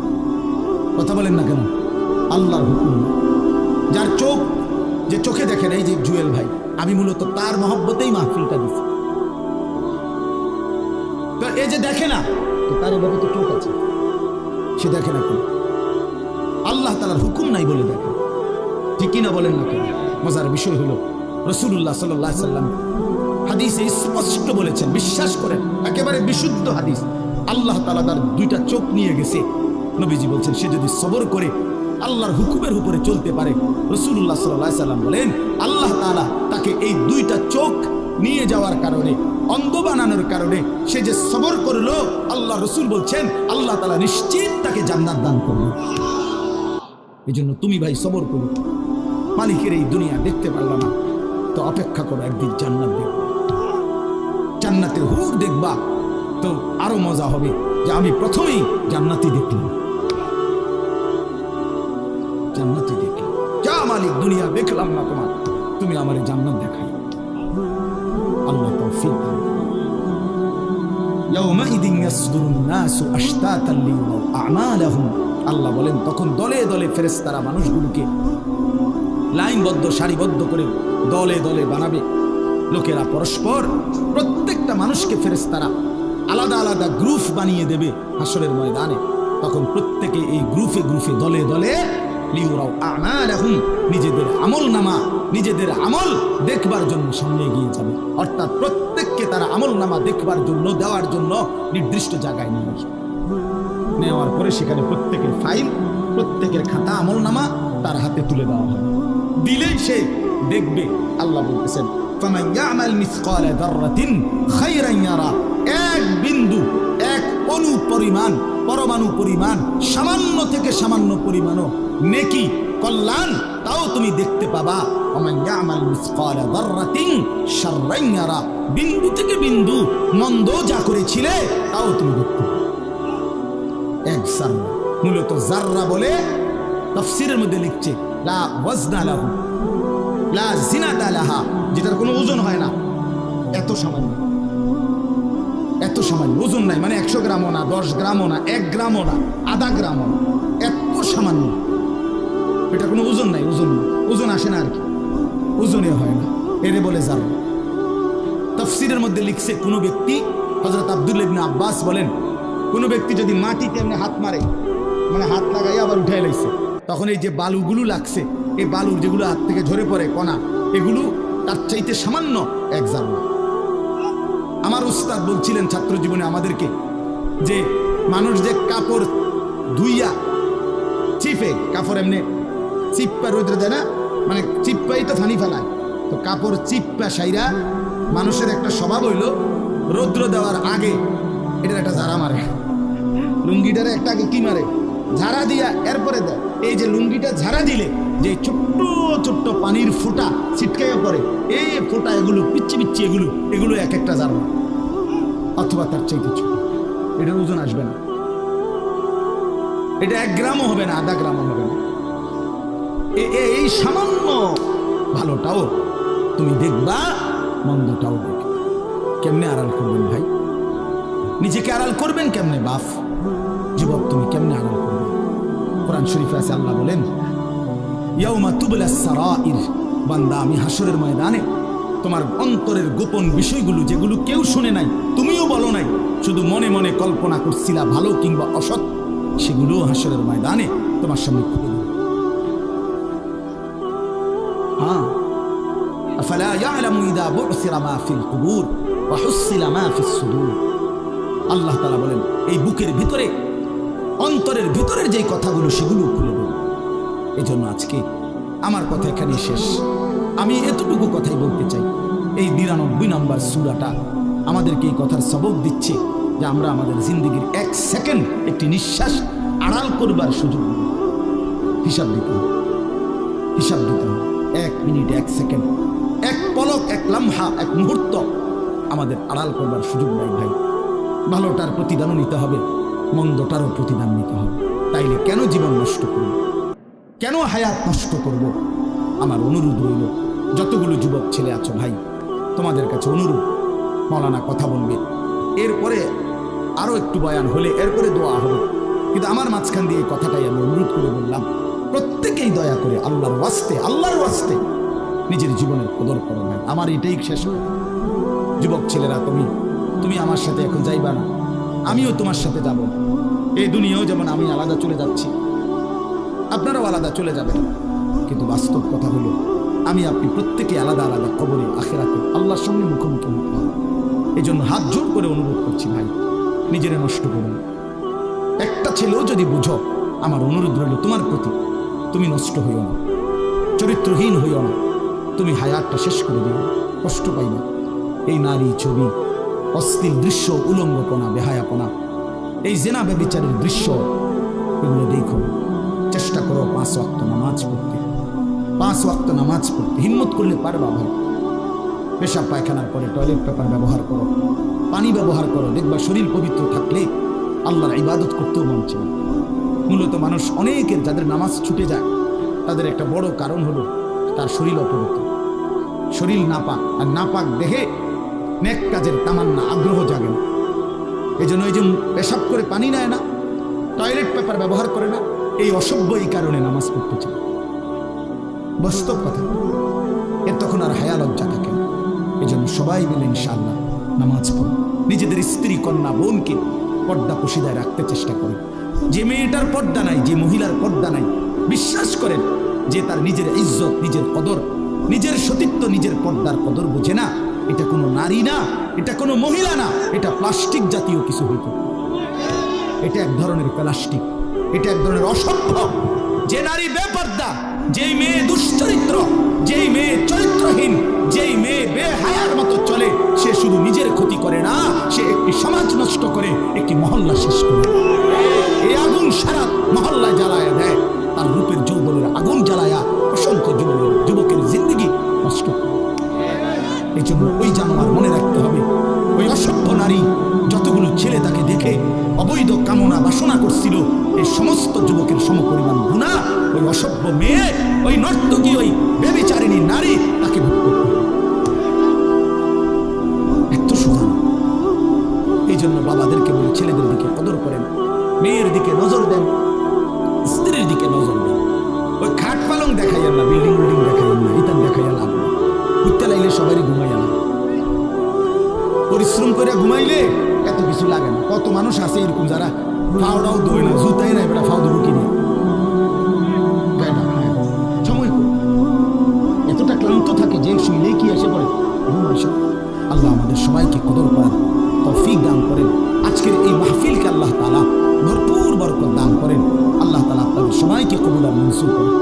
কথা বলেন না কেন? আল্লাহর হুকুম। যার চোখ, যে চোখে দেখে নাই, যে জুয়েল ভাই, আমি মূলত তার মহব্বতেই মাহফিলটা দিচ্ছি। তো এই যে দেখে না, তো তার এভাবে তো চোখ আছে, সে দেখে না কেন? আল্লাহ তাআলার হুকুম নাই বলে দেখে। ঠিক কিনা বলেন না কেন? মজার বিষয় হলো রাসূলুল্লাহ সাল্লাল্লাহু আলাইহি ওয়াসাল্লাম হাদিসে স্পষ্ট বলেছেন, বিশ্বাস করেন, একেবারে বিশুদ্ধ হাদিস, আল্লাহ তাআলা তার দুইটা চোখ নিয়ে গেছে। নবীজি বলছেন, সে যদি সবর করে আল্লাহর হুকুমের উপরে চলতে পারে, রাসূলুল্লাহ সাল্লাল্লাহু আলাইহি ওয়াসাল্লাম বলেন, আল্লাহ তাআলা তাকে এই দুইটা চোখ নিয়ে যাওয়ার কারণে, অন্ধ বানানোর কারণে সে যে সবর করলো, আল্লাহ রাসূল বলছেন আল্লাহ তাআলা নিশ্চিত তাকে জান্নাত দান করবে। এই জন্য তুমি ভাই সবর করো। মালিকের এই দুনিয়া দেখতে পারলা না, তো অপেক্ষা করো, একদিন জান্নাত দেখবা, জান্নাতের হুর দেখবা, তো আরো মজা হবে যে আমি প্রথমেই জান্নাতি দেখলাম, জান্নাতি দেখলাম। যা মালিক, দুনিয়া দেখলাম না তোমার, তুমি আমারে জান্নাত দেখাই। আল্লাহ তৌফিক দান করুন। ইয়াউমাইদিন ইয়াসদুরুন নাসু আশতাতান লিয়ারাউ আমালাহুম। আল্লাহ বলেন, তখন দলে দলে ফেরেশতারা মানুষগুলোকে লাইনবদ্ধ, সারিবদ্ধ করে দলে দলে বানাবে। লোকেরা পরস্পর, প্রত্যেকটা মানুষকে ফেরেশতারা আলাদা আলাদা গ্রুপ বানিয়ে দেবে হাসরের ময়দানে। তখন প্রত্যেকে এই গ্রুপে গ্রুপে, দলে দলে লিউরাউ আমালাহুম, নিজেদের আমলনামা, নিজেদের আমল দেখবার জন্য সামনে এগিয়ে যাবে। অর্থাৎ প্রত্যেককে তারা আমলনামা দেখবার জন্য, দেওয়ার জন্য নির্দিষ্ট জায়গায় নিয়ে আসবে। নেওয়ার পরে সেখানে প্রত্যেকের ফাইল, প্রত্যেকের খাতা, আমলনামা তার হাতে তুলে দেওয়া হবে। দিলেই সে দেখবে। আল্লাহ বলতেছেন, ফামান ইয়ামাল মিসকালা যাররাতিন খায়রান ইয়ারা, এক বিন্দু, এক অণু পরিমাণ, পরমাণু পরিমাণ, সামান্য থেকে সামান্য পরিমাণও নেকি, কল্যাণ, তাও তুমি দেখতে পাবা। ওমান ইয়ামাল মিসকালা যাররাতিন শাররান ইয়ারা, বিন্দু থেকে বিন্দু মন্দ যা করেছিলে তাও তুমি দেখতে পাবে। এক জাররা, মূলত জাররা বলে তাফসীরের মধ্যে লিখছে লা ওয়াজনা লাহু লা জিনাতা লাহা, যেটার কোনো ওজন হয় না, এত সামান্য, এত সামান্য, ওজন নাই, মানে 100 গ্রামও না, 10 গ্রামও না, 1 গ্রামও না, আধা গ্রামও না, এত সামান্য, এটা কোনো ওজন নাই, ওজন না, ওজন আসে না আর কি, ওজনে হয় না, এরে বলে জাররা। তাফসীরের মধ্যে লিখছে, কোনো ব্যক্তি, হযরত আব্দুল্লাহ ইবনে আব্বাস বলেন, কোনো ব্যক্তি যদি মাটিতে এমনি হাত মারে, মানে হাত লাগাই আবার উঠাই লাইছে, তখন এই যে বালুগুলো লাগছে, এই বালুর যেগুলো হাত থেকে ঝরে পড়ে কণা, এগুলো তার চাইতে সামান্য এক জাররা। আমার উস্তাদ বলছিলেন ছাত্র জীবনে আমাদেরকে, যে মানুষ যে কাপড় ধুইয়া চিপে, কাপড় এমনি চিপ্পা রোদ্রে দেয় না, মানে চিপ্পাই তো ফানি ফেলায়, তো কাপড় চিপ্পা সাইরা মানুষের একটা স্বভাব হইল রৌদ্র দেওয়ার আগে এটার একটা ঝাড়া মারে, লুঙ্গিটারে একটা আগে কি মারে, ঝাড়া দিয়া এরপরে দেয়। এই যে লুঙ্গিটা ঝাড়া দিলে যে ছোট্ট ছোট্ট পানির ফোঁটা ছিটকাইয়া পড়ে, এই ফোঁটা, এগুলো পিচ্ছি পিচ্ছি, এগুলো এক একটা ঝাড়া, অথবা তার চাইতে ছোট, এটার ওজন আসবে না, এটা 1 গ্রামও হবে না, আধা গ্রামও হবে না। এই সামান্য ভালোটাও তুমি দেখবা, মন্দটাও দেখবে। কেমনে আড়াল করবেন ভাই? নিজেকে আড়াল করবেন কেমনে বাপ? যুবক, তুমি কেমনে আড়াল করবে? কোরআন শরীফে আছে, আল্লাহ বলেন, ইয়াউমা তুবলাস সারাইর, বান্দা আমি হাসরের ময়দানে তোমার অন্তরের গোপন বিষয়গুলো, যেগুলো কেউ শুনে নাই, তুমিও বলো নাই, শুধু মনে মনে কল্পনা করছিলা ভালো কিংবা অসৎ, সেগুলো হাসরের ময়দানে তোমার সামনে খুলে দেব। হ্যাঁ, আফালা ইয়ালামু ইযা বু'সিরা মা ফিল কুবুর ওয়া হুসিলা মা ফিস সুদুর। আল্লাহ তাআলা বলেন, এই বুকের ভিতরে, অন্তরের ভিতরের যে কথাগুলো, সেগুলো খুলে দেব। এই জন্য আজকে আমার কথা এখানে শেষ। আমি এতটুকু কথাই বলতে চাই, এই 92 নম্বর সূরাটা আমাদেরকে এই কথার সবক দিচ্ছে যে আমরা আমাদের জিন্দগির 1 সেকেন্ড, একটি নিঃশ্বাস আড়াল করবার সুযোগ নেই। হিসাব দিতে হবে, হিসাব দিতে হবে। 1 মিনিট, 1 সেকেন্ড, 1 পলক, 1 লম্হা, 1 মুহূর্ত আমাদের আড়াল করবার সুযোগ নাই ভাই। ভালোটার প্রতিদানও নিতে হবে, মন্দটারও প্রতিদান নিতে হবে। তাইলে কেন জীবন নষ্ট করব? কেন হায়াত নষ্ট করব? আমার অনুরোধ রইল, যতগুলো যুবক ছেলে আছো ভাই, তোমাদের কাছে অনুরোধ, মৌলানা কথা বলবে, এরপরে আরো একটু বয়ান হলে এরপরে দোয়া হবে, কিন্তু আমার মাঝখান দিয়ে এই কথাটাই আমি অনুরোধ করে বললাম, প্রত্যেকেই দয়া করে আল্লাহর ওয়াস্তে নিজের জীবনের কদর করো ভাই। আমার এটাই শেষ কথা। যুবক ছেলেরা, তুমি আমার সাথে এখন যাইবা না, আমিও তোমার সাথে যাব। এই দুনিয়াও যেমন আমি আলাদা চলে যাচ্ছি, আপনারাও আলাদা চলে যাবেন, কিন্তু বাস্তব কথা হলো আমি আপনি প্রত্যেকে আলাদা আলাদা কবরে আখিরাতে আল্লাহর সামনে মুখোমুখি হতে হবে। এই জন্য হাত জোর করে অনুরোধ করছি ভাই, নিজেরা নষ্ট করুন। একটা ছেলেও যদি বুঝো, আমার অনুরোধ রইল তোমার প্রতি, তুমি নষ্ট হইও না, চরিত্রহীন হইও না, তুমি হায়াতটা শেষ করে দিও, কষ্ট পাইবে। এই নারী ছবি, অশ্লীল দৃশ্য, উলঙ্গপনা, বেহায়াপনা, এই জেনা ব্যভিচারের দৃশ্য, এগুলো দেখো। চেষ্টা করো 5 ওয়াক্ত নামাজ পড়তে, 5 ওয়াক্ত নামাজ পড়তে হিম্মত করলে পারবা ভাই। পেশাব পায়খানার পরে টয়লেট পেপার ব্যবহার করো, পানি ব্যবহার করো, দেখবা শরীর পবিত্র থাকলে আল্লাহর ইবাদত করতেও মন চায়। মূলত মানুষ অনেকের যাদের নামাজ ছুটে যায়, তাদের একটা বড় কারণ হলো তার শরীর অপবিত্র, শরীর নাপাক, আর নাপাক দেহে নেক কাজের তামান্না, আগ্রহ জাগে না। এই জন্য এই যে পেশাব করে পানি নেয় না, টয়লেট পেপার ব্যবহার করে না, এই অসভ্য এই কারণে নামাজ পড়তে চায়। বাস্তব কথা, এর তখন আর হায়া লজ্জা থাকে না। এই জন্য সবাই মিলে ইনশাআল্লাহ নামাজ পড়ে নিজেদের স্ত্রী, কন্যা, বোনকে পর্দা পশিদায় রাখতে চেষ্টা করেন। যে মেয়েটার পর্দা নাই, যে মহিলার পর্দা নাই, বিশ্বাস করেন যে তার নিজের ইজ্জত, নিজের কদর, নিজের সতীত্ব, নিজের পর্দার কদর বোঝে না। এটা কোনো নারী না, এটা কোনো মহিলা না, এটা প্লাস্টিক জাতীয় কিছু হইতো। এটা এক ধরনের প্লাস্টিক, এটা এক ধরনের অসভ্য। যে নারী বেপর্দা, যেই মেয়ে দুশ্চরিত্র, যেই মেয়ে চরিত্রহীন, যেই মেয়ে বেহায়ার মতো চলে, সে শুধু নিজের ক্ষতি করে না, সে একটি সমাজ নষ্ট করে, একটি মহল্লা শেষ করে। এই আগুন সারা মহল্লায় জ্বালায়া দেয়, তার রূপের যৌবনের আগুন জ্বালায়া অসংখ্য যুবকের জিন্দগি নষ্ট করে। এই জন্য ওই জানোয়ার মনে রাখতে হবে, ওই অসভ্য নারী যতগুলো ছেলে তাকে দেখে অবৈধ কামনা বাসনা করছিল, এই সমস্ত যুবকের সমপরিমাণ গুনাহ ওই অসভ্য মেয়ে, ওই নর্তকী, ওই ব্যভিচারিণী নারী তাকে ভোগ করতে হবে। এত সুধান। এই জন্য বাবাদেরকে বলে ছেলেদের দিকে কদর করেন, মেয়ের দিকে নজর দেন, স্ত্রীর দিকে নজর দেন। ওই খাট পালং দেখাইয়েন না, বিল্ডিং দেখাইয়েন না, ইতান দেখাইয়া লাভ না। উঠতে লাইলে সবারই ঘুমাইয়া না, পরিশ্রম করে ঘুমাইলে এত কিছু লাগে না। কত মানুষ আছে এরকম যারা ফাওড়াও দোয় না, জুতাই না, এবার ফাও দেবো কিনে সময় করে এতটা ক্লান্ত থাকে যে শুনলেই কি এসে পড়ে ঘুম আসে। আল্লাহ আমাদের সবাইকে কদর করার তৌফিক দান করেন। আজকের এই মাহফিলকে আল্লাহ তাআলা ভরপুর বরকত দান করেন। আল্লাহ তাআলা আপনাদের সবাইকে কবুল আর মনসুর করেন।